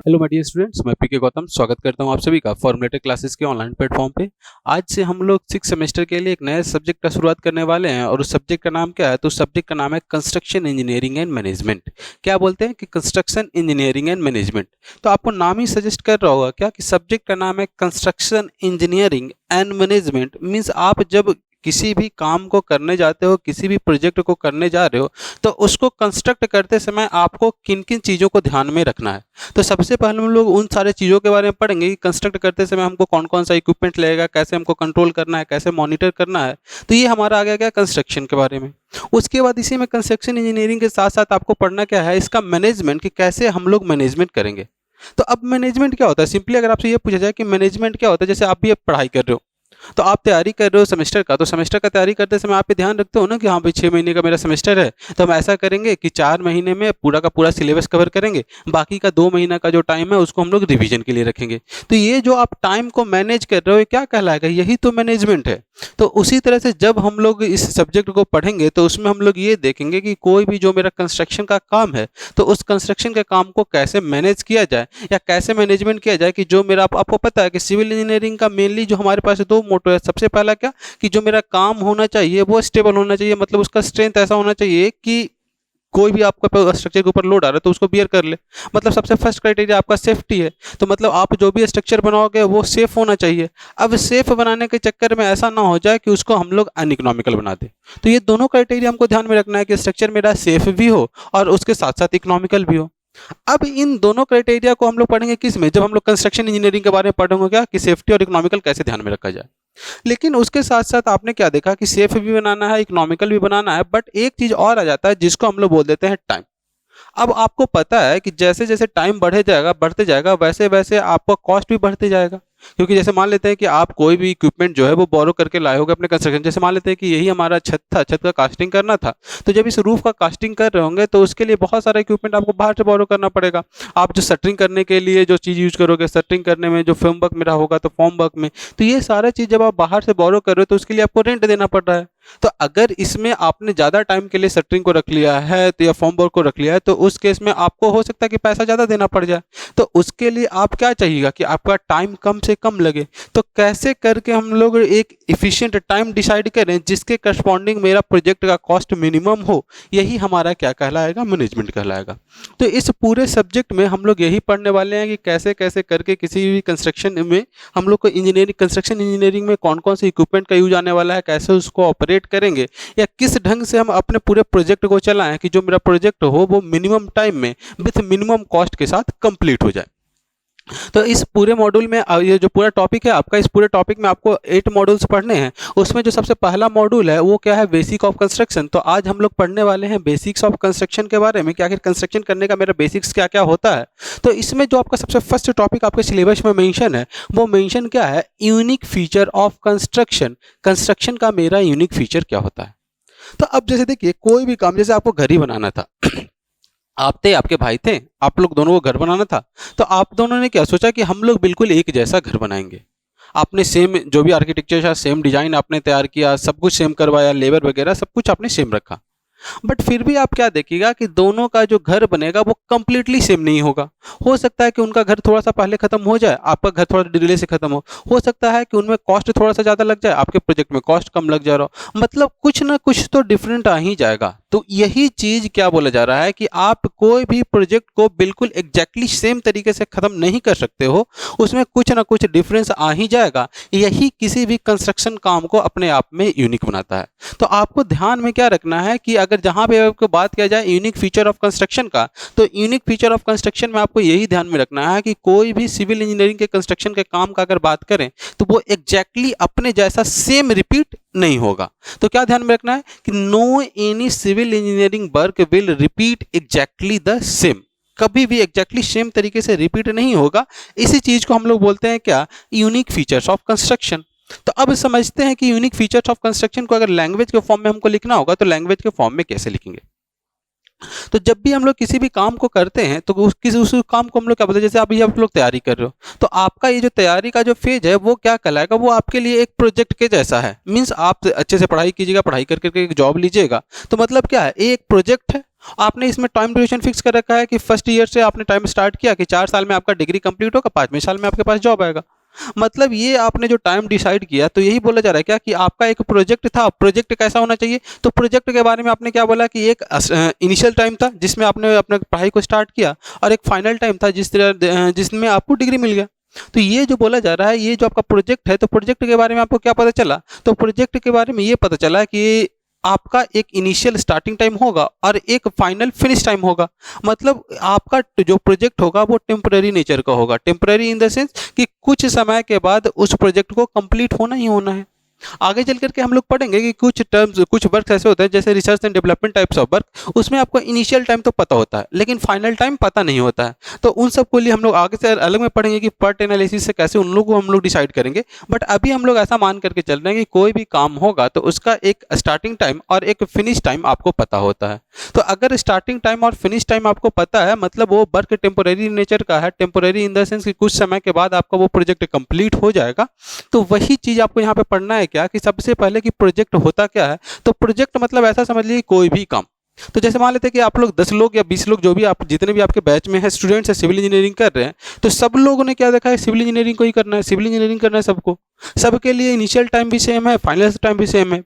Hello my dear students, मैं पीके गौतम स्वागत करता हूं आप सभी का फॉर्मूलेटर क्लासेस के ऑनलाइन प्लेटफॉर्म पे। आज से हम लोग 6 सेमेस्टर के लिए एक नए सब्जेक्ट का शुरुआत करने वाले हैं और उस सब्जेक्ट का नाम क्या है? तो उस सब्जेक्ट का नाम है कंस्ट्रक्शन इंजीनियरिंग एंड मैनेजमेंट। क्या बोलते हैं कि कंस्ट्रक्शन इंजीनियरिंग एंड मैनेजमेंट। तो आपको नाम ही सजेस्ट कर रहा होगा क्या कि सब्जेक्ट का नाम है construction engineering and management. Means आप जब किसी भी काम को करने जाते हो, किसी भी प्रोजेक्ट को करने जा रहे हो, तो उसको कंस्ट्रक्ट करते समय आपको किन किन चीज़ों को ध्यान में रखना है। तो सबसे पहले हम लोग उन सारे चीज़ों के बारे में पढ़ेंगे कि कंस्ट्रक्ट करते समय हमको कौन कौन सा इक्विपमेंट लगेगा, कैसे हमको कंट्रोल करना है, कैसे मॉनिटर करना है। तो ये हमारा आ गया क्या कंस्ट्रक्शन के बारे में। उसके बाद इसी में कंस्ट्रक्शन इंजीनियरिंग के साथ साथ आपको पढ़ना क्या है, इसका मैनेजमेंट, कि कैसे हम लोग मैनेजमेंट करेंगे। तो अब मैनेजमेंट क्या होता है? सिंपली अगर आपसे ये पूछा जाए कि मैनेजमेंट क्या होता है, जैसे आप भी अब पढ़ाई कर रहे हो, तो आप तैयारी कर रहे हो सेमेस्टर का, तो सेमेस्टर का तैयारी करते समय आप ये ध्यान रखते हो ना कि हाँ भाई 6 महीने का मेरा सेमेस्टर है, तो हम ऐसा करेंगे कि 4 महीने में पूरा का पूरा सिलेबस कवर करेंगे, बाकी का 2 महीना का जो टाइम है उसको हम लोग रिवीजन के लिए रखेंगे। तो ये जो आप टाइम को मैनेज कर रहे हो, ये क्या कहलाएगा? यही तो मैनेजमेंट है। तो उसी तरह से जब हम लोग इस सब्जेक्ट को पढ़ेंगे तो उसमें हम लोग ये देखेंगे कि कोई भी जो मेरा कंस्ट्रक्शन का काम है, तो उस कंस्ट्रक्शन के काम को कैसे मैनेज किया जाए या कैसे मैनेजमेंट किया जाए। कि जो मेरा आपको पता है कि सिविल इंजीनियरिंग का मेनली जो हमारे पास दो मोटो है। सबसे पहला क्या कि जो मेरा काम होना चाहिए वो स्टेबल होना चाहिए, मतलब उसका स्ट्रेंथ ऐसा होना चाहिए कि कोई भी आपका स्ट्रक्चर के ऊपर लोड आ रहा है तो उसको बियर कर ले। मतलब सबसे फर्स्ट क्राइटेरिया आपका सेफ्टी है। तो मतलब आप जो भी स्ट्रक्चर बनाओगे वो सेफ होना चाहिए। अब सेफ बनाने के चक्कर में ऐसा ना हो जाए कि उसको हम लोग अनइकोनॉमिकल बना दें। तो ये दोनों क्राइटेरिया हमको ध्यान में रखना है कि स्ट्रक्चर मेरा सेफ भी हो और उसके साथ साथ इकोनॉमिकल भी हो। अब इन दोनों क्राइटेरिया को हम लोग पढ़ेंगे किस में? जब हम लोग कंस्ट्रक्शन इंजीनियरिंग के बारे में पढ़ेंगे क्या कि सेफ्टी और इकोनॉमिकल कैसे ध्यान में रखा जाए। लेकिन उसके साथ साथ आपने क्या देखा कि सेफ भी बनाना है, इकोनॉमिकल भी बनाना है, बट एक चीज और आ जाता है जिसको हम लोग बोल देते हैं टाइम। अब आपको पता है कि जैसे जैसे टाइम बढ़ते जाएगा वैसे वैसे आपका कॉस्ट भी बढ़ते जाएगा। क्योंकि जैसे मान लेते हैं कि आप कोई भी इक्विपमेंट जो है वो बोरो करके लाए होगे अपने कंस्ट्रक्शन। जैसे मान लेते हैं कि यही हमारा छत था, छत का कास्टिंग करना था, तो जब इस रूफ का कास्टिंग कर रहे होंगे तो उसके लिए बहुत सारा इक्विपमेंट आपको बाहर से बोरो करना पड़ेगा। आप जो शटरिंग करने के लिए जो चीज़ यूज करोगे, शटरिंग करने में जो फॉर्म वर्क मेरा होगा तो फॉर्म वर्क में, तो ये सारा चीज़ जब आप बाहर से बोरो कर रहे हो तो उसके लिए आपको रेंट देना पड़ रहा है। तो अगर इसमें आपने ज़्यादा टाइम के लिए शटरिंग को रख लिया है तो या फॉर्म वर्क को रख लिया है, तो उस केस में आपको हो सकता है कि पैसा ज़्यादा देना पड़ जाए। तो उसके लिए आप क्या चाहिएगा कि आपका टाइम कम से कम लगे। तो कैसे करके हम लोग एक इफिशिएंट टाइम डिसाइड करें जिसके करस्पॉन्डिंग मेरा प्रोजेक्ट का कॉस्ट मिनिमम हो, यही हमारा क्या कहलाएगा? मैनेजमेंट कहलाएगा। तो इस पूरे सब्जेक्ट में हम लोग यही पढ़ने वाले हैं कि कैसे कैसे करके किसी भी कंस्ट्रक्शन में हम लोग को इंजीनियरिंग, कंस्ट्रक्शन इंजीनियरिंग में कौन कौन से इक्विपमेंट का यूज आने वाला है, कैसे उसको ऑपरेट करेंगे, या किस ढंग से हम अपने पूरे प्रोजेक्ट को चलाएं कि जो मेरा प्रोजेक्ट हो वो मिनिमम टाइम में विथ मिनिमम कॉस्ट के साथ कंप्लीट हो जाए। तो इस पूरे मॉड्यूल में ये जो पूरा टॉपिक है आपका, इस पूरे टॉपिक में आपको 8 मॉड्यूल्स पढ़ने हैं। उसमें जो सबसे पहला मॉड्यूल है वो क्या है? Basic of construction. तो आज हम लोग पढ़ने वाले हैं बेसिक्स ऑफ कंस्ट्रक्शन के बारे में कि आखिर कंस्ट्रक्शन करने का मेरा बेसिक्स क्या क्या होता है। तो इसमें जो आपका सबसे फर्स्ट टॉपिक आपके सिलेबस में मेंशन है वो मेंशन क्या है? Unique feature of construction. Construction का मेरा यूनिक फीचर क्या होता है। तो अब जैसे देखिए, कोई भी काम, जैसे आपको घर ही बनाना था आप थे, आपके भाई थे, आप लोग दोनों को घर बनाना था, तो आप दोनों ने क्या सोचा कि हम लोग बिल्कुल एक जैसा घर बनाएंगे। आपने सेम जो भी आर्किटेक्चर था, सेम डिजाइन आपने तैयार किया, सब कुछ सेम करवाया, लेबर वगैरह सब कुछ आपने सेम रखा। बट फिर भी आप क्या देखिएगा कि दोनों का जो घर बनेगा वो कंप्लीटली सेम नहीं होगा। हो सकता है कि उनका घर थोड़ा सा पहले खत्म हो जाए, आपका घर थोड़ा डिले से खत्म हो सकता है कि उनमें कॉस्ट थोड़ा सा ज़्यादा लग जाए, आपके प्रोजेक्ट में कॉस्ट कम लग जा रहा हो। मतलब कुछ ना कुछ तो डिफरेंट आ ही जाएगा। तो यही चीज़ क्या बोला जा रहा है कि आप कोई भी प्रोजेक्ट को बिल्कुल एग्जैक्टली सेम तरीके से ख़त्म नहीं कर सकते हो, उसमें कुछ ना कुछ डिफरेंस आ ही जाएगा। यही किसी भी कंस्ट्रक्शन काम को अपने आप में यूनिक बनाता है। तो आपको ध्यान में क्या रखना है कि अगर जहाँ पे आपको बात किया जाए यूनिक फीचर ऑफ कंस्ट्रक्शन का, तो यूनिक फीचर ऑफ कंस्ट्रक्शन में आपको यही ध्यान में रखना है कि कोई भी सिविल इंजीनियरिंग के कंस्ट्रक्शन के काम का अगर बात करें तो वो एग्जैक्टली अपने जैसा सेम रिपीट नहीं होगा। तो क्या ध्यान में रखना है कि no any civil engineering work will repeat exactly the same. कभी भी एग्जैक्टली सेम तरीके से रिपीट नहीं होगा। इसी चीज को हम लोग बोलते हैं क्या? Unique features of construction. तो अब समझते हैं कि यूनिक फीचर्स ऑफ कंस्ट्रक्शन को अगर लैंग्वेज के फॉर्म में हमको लिखना होगा तो लैंग्वेज के फॉर्म में कैसे लिखेंगे। तो जब भी हम लोग किसी भी काम को करते हैं तो उस काम को हम लोग क्या बोलते हैं? जैसे अभी आप लोग तैयारी कर रहे हो, तो आपका ये जो तैयारी का जो फेज है वो क्या कहलाएगा? वो आपके लिए एक प्रोजेक्ट के जैसा है। मीन्स आप अच्छे से पढ़ाई कीजिएगा, पढ़ाई करके एक जॉब लीजिएगा, तो मतलब क्या है? एक प्रोजेक्ट है आपने इसमें टाइम ड्यूरेशन फिक्स कर रखा है कि फर्स्ट ईयर से आपने टाइम स्टार्ट किया कि 4 साल में आपका डिग्री कंप्लीट होगा, 5वें साल में आपके पास जॉब आएगा। मतलब ये आपने जो टाइम डिसाइड किया, तो यही बोला जा रहा है क्या कि आपका एक प्रोजेक्ट था, प्रोजेक्ट कैसा होना चाहिए। तो प्रोजेक्ट के बारे में आपने क्या बोला कि एक इनिशियल टाइम था जिसमें आपने अपने पढ़ाई को स्टार्ट किया, और एक फाइनल टाइम था जिसमें आपको डिग्री मिल गया। तो ये जो बोला जा रहा है, ये जो आपका प्रोजेक्ट है, तो प्रोजेक्ट के बारे में आपको क्या पता चला। तो प्रोजेक्ट के बारे में ये पता चला कि आपका एक इनिशियल स्टार्टिंग टाइम होगा और एक फाइनल फिनिश टाइम होगा। मतलब आपका जो प्रोजेक्ट होगा वो टेम्पररी नेचर का होगा। टेम्पररी इन द सेंस कि कुछ समय के बाद उस प्रोजेक्ट को कंप्लीट होना ही होना है। आगे चल करके हम लोग पढ़ेंगे कि कुछ टर्म्स, कुछ वर्क ऐसे होते हैं जैसे research and development types of work, उसमें आपको इनिशियल टाइम तो पता होता है लेकिन फाइनल टाइम पता नहीं होता है। तो उन सब को लिए हम लोग आगे से अलग में पढ़ेंगे कि पर्ट एनालिसिस से कैसे उन लोग को हम लोग डिसाइड करेंगे। बट अभी हम लोग ऐसा मान करके चल रहे हैं कि कोई भी काम होगा तो उसका एक स्टार्टिंग टाइम और एक फिनिश टाइम आपको पता होता है। तो अगर स्टार्टिंग टाइम और फिनिश टाइम आपको पता है, मतलब वो वर्क टेम्पोररी नेचर का है। टेम्पोररी इन द सेंस कि कुछ समय के बाद आपका वो प्रोजेक्ट कंप्लीट हो जाएगा। तो वही चीज़ आपको यहाँ पे पढ़ना है क्या कि सबसे पहले कि प्रोजेक्ट होता क्या है। तो प्रोजेक्ट मतलब ऐसा समझ लीजिए कोई भी काम। तो जैसे मान लेते हैं कि आप लोग 10 लोग या 20 लोग, जो भी आप जितने भी आपके बैच में है स्टूडेंट्स है, सिविल इंजीनियरिंग कर रहे हैं, तो सब लोगों ने क्या देखा है, सिविल इंजीनियरिंग को ही करना है, सिविल इंजीनियरिंग करना है सबको। सबके लिए इनिशियल टाइम भी सेम है, फाइनल टाइम भी सेम है।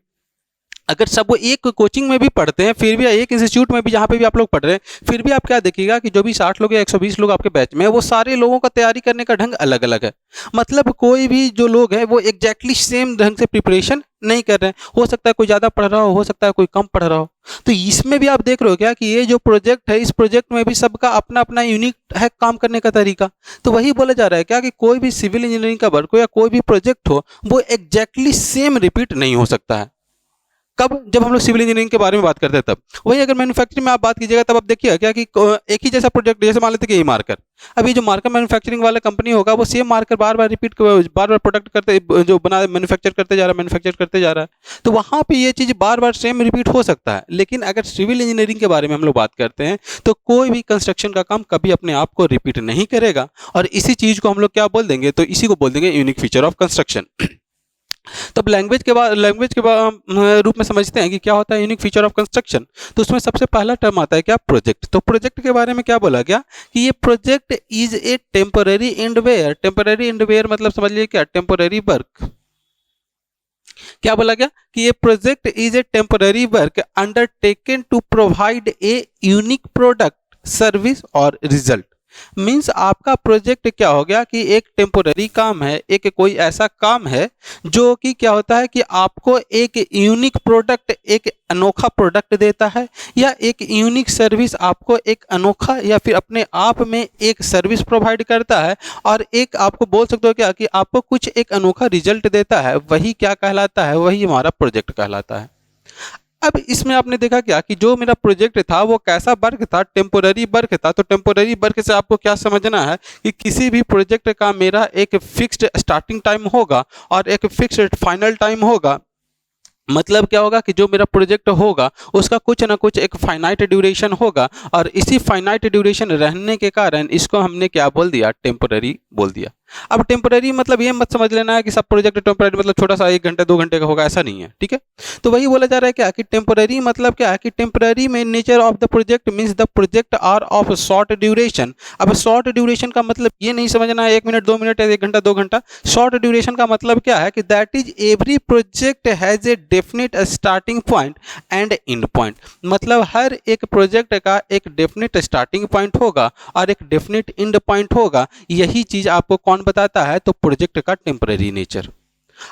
अगर सब वो एक कोचिंग में भी पढ़ते हैं, फिर भी एक इंस्टीट्यूट में भी जहाँ पे भी आप लोग पढ़ रहे हैं, फिर भी आप क्या देखिएगा कि जो भी 60 लोग या 120 लोग आपके बैच में है, वो सारे लोगों का तैयारी करने का ढंग अलग अलग है। मतलब कोई भी जो लोग हैं वो एग्जैक्टली सेम ढंग से प्रिपरेशन नहीं कर रहे हैं। हो सकता है कोई ज़्यादा पढ़ रहा हो सकता है कोई कम पढ़ रहा हो। तो इसमें भी आप देख रहे हो क्या कि ये जो प्रोजेक्ट है, इस प्रोजेक्ट में भी सबका अपना अपना यूनिक है काम करने का तरीका। तो वही बोला जा रहा है क्या कि कोई भी सिविल इंजीनियरिंग का वर्क हो या कोई भी प्रोजेक्ट हो, वो एग्जैक्टली सेम रिपीट नहीं हो सकता है। कब, जब हम लोग सिविल इंजीनियरिंग के बारे में बात करते हैं तब। वही अगर मैन्युफैक्चरिंग में आप बात कीजिएगा तब आप देखिए क्या कि एक ही जैसा प्रोजेक्ट, जैसे मान लेते हैं कि ये मार्कर, अभी जो मार्कर मैन्युफैक्चरिंग वाला कंपनी होगा वो सेम मार्कर बार बार रिपीट, बार बार प्रोडक्ट करते, जो बना मैन्युफैक्चर करते जा रहा है, तो वहाँ पे ये चीज़ बार बार सेम रिपीट हो सकता है। लेकिन अगर सिविल इंजीनियरिंग के बारे में हम लोग बात करते हैं तो कोई भी कंस्ट्रक्शन का काम कभी अपने आप को रिपीट नहीं करेगा। और इसी चीज़ को हम लोग क्या बोल देंगे, तो इसी को बोल देंगे यूनिक फीचर ऑफ कंस्ट्रक्शन। तब लैंग्वेज के रूप में समझते हैं कि क्या होता है यूनिक फीचर ऑफ कंस्ट्रक्शन। तो उसमें सबसे पहला टर्म आता है क्या, प्रोजेक्ट। तो प्रोजेक्ट के बारे में क्या बोला गया कि ये project is a temporary endeavour. Temporary endeavour मतलब समझ लीजिए क्या, टेम्पररी वर्क। क्या बोला गया कि ये project is a temporary work undertaken to provide a unique product, service और रिजल्ट। मीन्स आपका प्रोजेक्ट क्या हो गया कि एक टेम्पोररी काम है, एक कोई ऐसा काम है जो कि क्या होता है कि आपको एक यूनिक प्रोडक्ट, एक अनोखा प्रोडक्ट देता है, या एक यूनिक सर्विस आपको एक अनोखा या फिर अपने आप में एक सर्विस प्रोवाइड करता है, और एक आपको बोल सकते हो क्या कि आपको कुछ एक अनोखा रिजल्ट देता है। वही क्या कहलाता है, वही हमारा प्रोजेक्ट कहलाता है। अब इसमें आपने देखा क्या कि जो मेरा प्रोजेक्ट था वो कैसा वर्क था, टेम्पोररी वर्क था। तो टेम्पोररी वर्क से आपको क्या समझना है कि किसी भी प्रोजेक्ट का मेरा एक फिक्स्ड स्टार्टिंग टाइम होगा और एक फिक्स्ड फाइनल टाइम होगा। मतलब क्या होगा कि जो मेरा प्रोजेक्ट होगा उसका कुछ ना कुछ एक फाइनाइट ड्यूरेशन होगा, और इसी फाइनाइट ड्यूरेशन रहने के कारण इसको हमने क्या बोल दिया, टेम्पोररी बोल दिया। अब टेम्पोररी मतलब ये मत समझ लेना है कि सब प्रोजेक्ट टेम्पोररी मतलब छोटा सा 1 घंटे 2 घंटे का होगा, ऐसा नहीं है, ठीक है। तो वही बोला जा रहा है क्या कि टेम्पोररी मतलब क्या है कि टेम्पोररी में nature of the project means the project are of short duration. अब शॉर्ट ड्यूरेशन का मतलब ये नहीं समझना है 1 मिनट 2 मिनट या 1 घंटा 2 घंटा। शॉर्ट ड्यूरेशन का मतलब क्या है कि that is every project has a definite starting point and end point. मतलब हर एक प्रोजेक्ट का एक डेफिनेट स्टार्टिंग पॉइंट होगा और एक डेफिनेट एंड पॉइंट होगा। यही चीज आपको कौन बताता है, तो प्रोजेक्ट का टेम्पररी नेचर।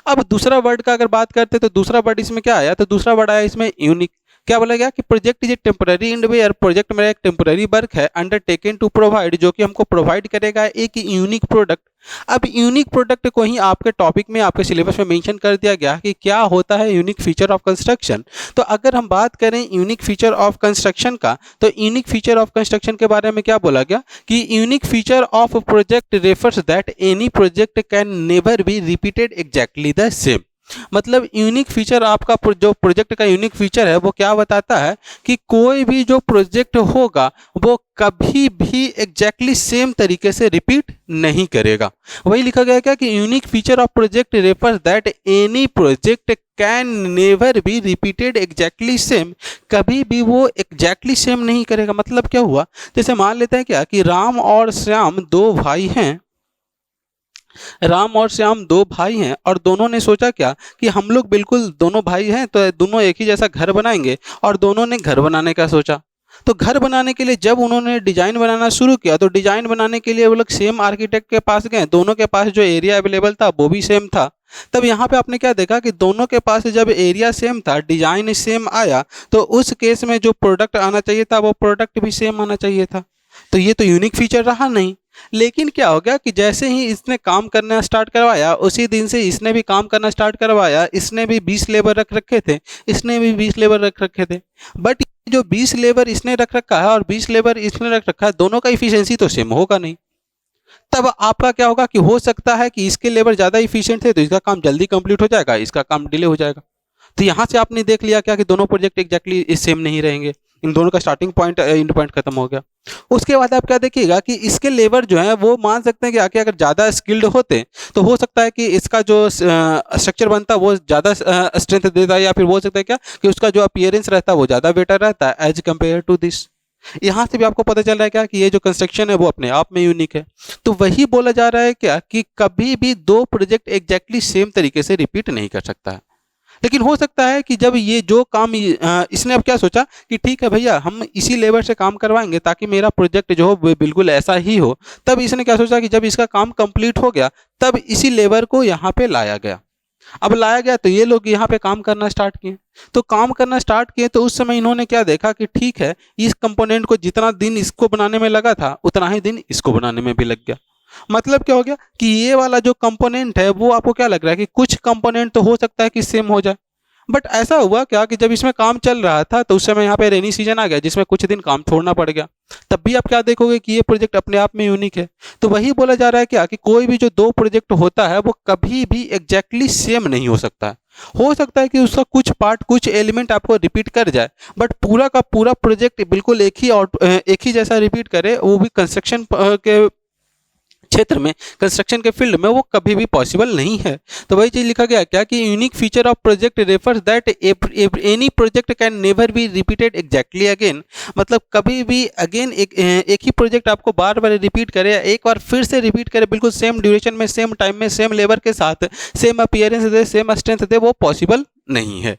अब दूसरा वर्ड का अगर बात करते तो दूसरा वर्ड इसमें क्या आया, तो दूसरा वर्ड आया इसमें यूनिक। क्या बोला गया कि project is a temporary endeavour. Project मेरा एक टेम्पररी वर्क है अंडरटेकन टू प्रोवाइड, जो कि हमको प्रोवाइड करेगा एक यूनिक प्रोडक्ट। अब यूनिक प्रोडक्ट को ही आपके टॉपिक में, आपके सिलेबस में मेंशन कर दिया गया कि क्या होता है यूनिक फीचर ऑफ कंस्ट्रक्शन। तो अगर हम बात करें यूनिक फीचर ऑफ कंस्ट्रक्शन का, तो यूनिक फीचर ऑफ कंस्ट्रक्शन के बारे में क्या बोला गया कि unique feature of project refers that any project can never be repeated exactly the same. मतलब यूनिक फीचर आपका जो प्रोजेक्ट का यूनिक फीचर है वो क्या बताता है कि कोई भी जो प्रोजेक्ट होगा वो कभी भी एग्जैक्टली सेम तरीके से रिपीट नहीं करेगा। वही लिखा गया क्या कि unique feature of project refers that any project can never be repeated exactly same, कभी भी वो एग्जैक्टली सेम नहीं करेगा। मतलब क्या हुआ, जैसे मान लेते हैं क्या कि राम और श्याम दो भाई हैं, राम और श्याम दो भाई हैं और दोनों ने सोचा क्या कि हम लोग बिल्कुल दोनों भाई हैं तो दोनों एक ही जैसा घर बनाएंगे, और दोनों ने घर बनाने का सोचा। तो घर बनाने के लिए जब उन्होंने डिजाइन बनाना शुरू किया तो डिजाइन बनाने के लिए वो लोग सेम आर्किटेक्ट के पास गए, दोनों के पास जो एरिया अवेलेबल था वो भी सेम था। तब यहाँ पे आपने क्या देखा कि दोनों के पास जब एरिया सेम था, डिजाइन सेम आया, तो उस केस में जो प्रोडक्ट आना चाहिए था वो प्रोडक्ट भी सेम आना चाहिए था। तो ये तो यूनिक फीचर रहा नहीं। लेकिन क्या हो गया कि जैसे ही इसने काम करना स्टार्ट करवाया उसी दिन से इसने भी काम करना स्टार्ट करवाया, इसने भी 20 लेबर रख रखे थे, इसने भी 20 लेबर रख रखे थे, बट जो 20 लेबर इसने रख रखा है और 20 लेबर इसने रख रखा है, दोनों का इफिशियंसी तो सेम होगा नहीं। तब आपका क्या होगा कि हो सकता है कि इसके लेबर ज़्यादा इफिशियंट थे तो इसका काम जल्दी कंप्लीट हो जाएगा, इसका काम डिले हो जाएगा। तो यहाँ से आपने देख लिया क्या कि दोनों प्रोजेक्ट एग्जैक्टली सेम नहीं रहेंगे, इन दोनों का स्टार्टिंग पॉइंट एंड पॉइंट खत्म हो गया। उसके बाद आप क्या देखिएगा कि इसके लेबर जो है वो मान सकते हैं कि आके अगर ज़्यादा स्किल्ड होते तो हो सकता है कि इसका जो स्ट्रक्चर बनता वो ज़्यादा स्ट्रेंथ देता है, या फिर बोल सकते हैं क्या कि उसका जो अपीयरेंस रहता है वो ज़्यादा बेटर रहता है एज कम्पेयर टू दिस। यहाँ से भी आपको पता चल रहा है क्या कि ये जो कंस्ट्रक्शन है वो अपने आप में यूनिक है। तो वही बोला जा रहा है क्या कि कभी भी दो प्रोजेक्ट एग्जैक्टली सेम तरीके से रिपीट नहीं कर सकता है। लेकिन हो सकता है कि जब ये जो काम इसने अब क्या सोचा कि ठीक है भैया हम इसी लेबर से काम करवाएंगे ताकि मेरा प्रोजेक्ट जो हो वो बिल्कुल ऐसा ही हो, तब इसने क्या सोचा कि जब इसका काम कंप्लीट हो गया तब इसी लेबर को यहाँ पे लाया गया। अब लाया गया तो ये लोग यहाँ पे काम करना स्टार्ट किए, तो काम करना स्टार्ट किए तो उस समय इन्होंने क्या देखा कि ठीक है इस कंपोनेंट को जितना दिन इसको बनाने में लगा था उतना ही दिन इसको बनाने में भी लग गया। मतलब क्या हो गया कि ये वाला जो कंपोनेंट है वो आपको क्या लग रहा है कि कुछ कंपोनेंट तो हो सकता है कि सेम हो जाए, बट ऐसा हुआ क्या कि जब इसमें काम चल रहा था तो उस समय यहाँ पे रेनी सीजन आ गया जिसमें कुछ दिन काम छोड़ना पड़ गया। तब भी आप क्या देखोगे कि ये प्रोजेक्ट अपने आप में यूनिक है। तो वही बोला जा रहा है क्या कि कोई भी जो दो प्रोजेक्ट होता है वो कभी भी एग्जैक्टली सेम नहीं हो सकता है। हो सकता है कि उसका कुछ पार्ट कुछ एलिमेंट आपको रिपीट कर जाए, बट पूरा का पूरा प्रोजेक्ट बिल्कुल एक ही जैसा रिपीट करे, वो भी कंस्ट्रक्शन के क्षेत्र में, कंस्ट्रक्शन के फील्ड में वो कभी भी पॉसिबल नहीं है। तो वही चीज़ लिखा गया क्या कि unique feature of project refers that any project can never be repeated exactly again. मतलब कभी भी अगेन एक ही प्रोजेक्ट आपको बार बार रिपीट करे, एक बार फिर से रिपीट करे बिल्कुल सेम ड्यूरेशन में, सेम टाइम में, सेम लेबर के साथ, सेम अपीयरेंस दे, सेम स्ट्रेंथ दे, वो पॉसिबल नहीं है।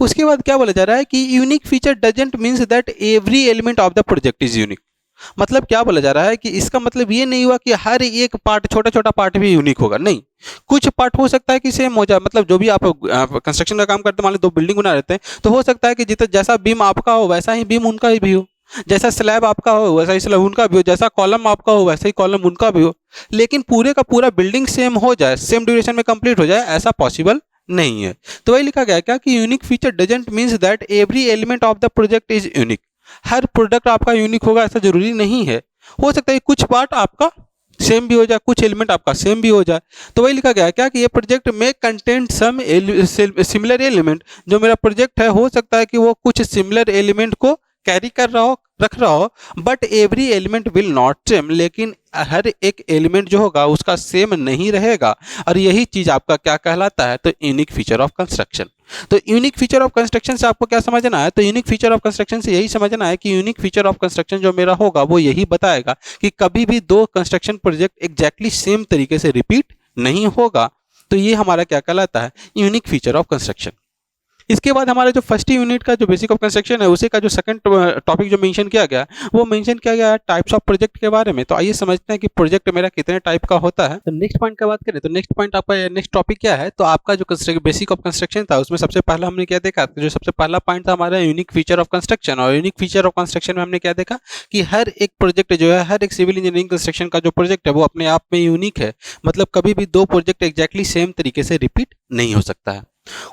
उसके बाद क्या बोला जा रहा है कि unique feature doesn't means that every element of the project is unique. मतलब क्या बोला जा रहा है कि इसका मतलब ये नहीं हुआ कि हर एक पार्ट, छोटा छोटा पार्ट भी यूनिक होगा, नहीं। कुछ पार्ट हो सकता है कि सेम हो जाए। मतलब जो भी आप कंस्ट्रक्शन का काम करते हैं, मान लो दो बिल्डिंग बना रहते हैं, तो हो सकता है कि जितना जैसा बीम आपका हो वैसा ही बीम उनका भी हो, जैसा स्लैब आपका हो वैसा ही स्लैब उनका भी हो, जैसा कॉलम आपका हो वैसा ही कॉलम उनका भी हो। लेकिन पूरे का पूरा बिल्डिंग सेम हो जाए, सेम ड्यूरेशन में कंप्लीट हो जाए, ऐसा पॉसिबल नहीं है। तो वही लिखा गया क्या कि unique feature doesn't means that every element of the project is unique. Her product आपका यूनिक होगा ऐसा जरूरी नहीं है। हो सकता है कुछ पार्ट आपका सेम भी हो जाए, कुछ एलिमेंट आपका सेम भी हो जाए। तो वही लिखा गया है क्या कि ये प्रोजेक्ट में कंटेंट सम सिमिलर एलिमेंट। जो मेरा प्रोजेक्ट है हो सकता है कि वो कुछ सिमिलर एलिमेंट को कैरी कर रहा हो, रख रहा हो, but every element will not same. लेकिन हर एक एलिमेंट जो होगा उसका सेम नहीं रहेगा, और यही चीज आपका क्या कहलाता है, तो यूनिक फीचर ऑफ कंस्ट्रक्शन। तो यूनिक फीचर ऑफ कंस्ट्रक्शन से आपको क्या समझना है, तो यूनिक फीचर ऑफ कंस्ट्रक्शन से यही समझना है कि यूनिक फीचर ऑफ कंस्ट्रक्शन जो मेरा होगा वो यही बताएगा कि कभी भी दो कंस्ट्रक्शन प्रोजेक्ट एग्जैक्टली सेम तरीके से रिपीट नहीं होगा। तो ये हमारा क्या कहलाता है, यूनिक फीचर ऑफ कंस्ट्रक्शन। इसके बाद हमारा जो फर्स्ट यूनिट का जो बेसिक ऑफ कंस्ट्रक्शन है उसी का जो सेकंड टॉपिक जो मेंशन किया गया वो मेंशन किया गया है टाइप्स ऑफ प्रोजेक्ट के बारे में। तो आइए समझते हैं कि प्रोजेक्ट मेरा कितने टाइप का होता है। तो नेक्स्ट पॉइंट का बात करें तो नेक्स्ट पॉइंट आपका नेक्स्ट टॉपिक क्या है, तो आपका जो बेसिक ऑफ कंस्ट्रक्शन था उसमें सबसे पहला हमने क्या देखा, जो सबसे पहला पॉइंट था हमारा यूनिक फीचर ऑफ कंस्ट्रक्शन। और यूनिक फीचर ऑफ कंस्ट्रक्शन में हमने क्या देखा कि हर एक प्रोजेक्ट जो है, हर एक सिविल इंजीनियरिंग कंस्ट्रक्शन का जो प्रोजेक्ट है वो अपने आप में यूनिक है। मतलब कभी भी दो प्रोजेक्ट एग्जैक्टली सेम तरीके से रिपीट नहीं हो सकता है।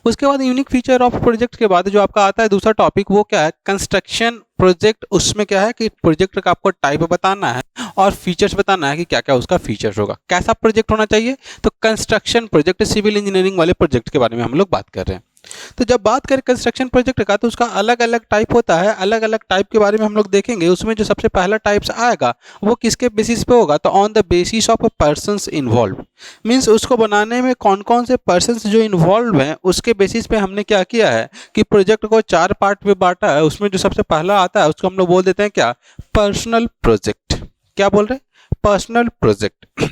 उसके बाद यूनिक फीचर ऑफ प्रोजेक्ट के बाद जो आपका आता है दूसरा टॉपिक, वो क्या है, कंस्ट्रक्शन प्रोजेक्ट। उसमें क्या है कि प्रोजेक्ट का आपको टाइप बताना है और फीचर्स बताना है कि क्या क्या उसका फीचर्स होगा। कैसा प्रोजेक्ट होना चाहिए, तो कंस्ट्रक्शन प्रोजेक्ट, सिविल इंजीनियरिंग वाले प्रोजेक्ट के बारे में हम लोग बात कर रहे हैं। तो जब बात करें कंस्ट्रक्शन प्रोजेक्ट का, तो उसका अलग अलग टाइप होता है। अलग अलग टाइप के बारे में हम लोग देखेंगे। उसमें जो सबसे पहला टाइप्स आएगा वो किसके बेसिस पे होगा, तो on the basis of persons involve. Means उसको बनाने में कौन कौन से पर्सन्स जो इन्वॉल्व हैं उसके बेसिस पे हमने क्या किया है कि प्रोजेक्ट को 4 पार्ट में बांटा है। उसमें जो सबसे पहला आता है उसको हम लोग बोल देते हैं क्या, पर्सनल प्रोजेक्ट। क्या बोल रहे हैं, पर्सनल प्रोजेक्ट।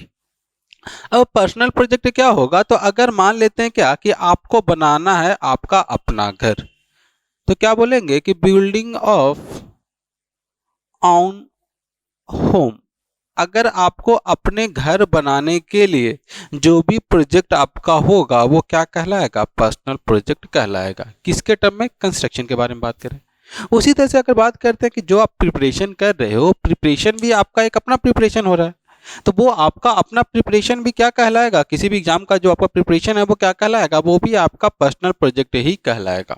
अब पर्सनल प्रोजेक्ट क्या होगा, तो अगर मान लेते हैं क्या कि आपको बनाना है आपका अपना घर, तो क्या बोलेंगे कि बिल्डिंग ऑफ ऑन होम। अगर आपको अपने घर बनाने के लिए जो भी प्रोजेक्ट आपका होगा वो क्या कहलाएगा, पर्सनल प्रोजेक्ट कहलाएगा। किसके टर्म में, कंस्ट्रक्शन के बारे में बात करें। उसी तरह से अगर बात करते हैं कि जो आप प्रिपरेशन कर रहे हो, प्रिपरेशन भी आपका एक अपना प्रिपरेशन हो रहा है, तो वो आपका अपना प्रिपरेशन भी क्या कहलाएगा, किसी भी एग्जाम का जो आपका प्रिपरेशन है वो क्या कहलाएगा, वो भी आपका पर्सनल प्रोजेक्ट ही कहलाएगा।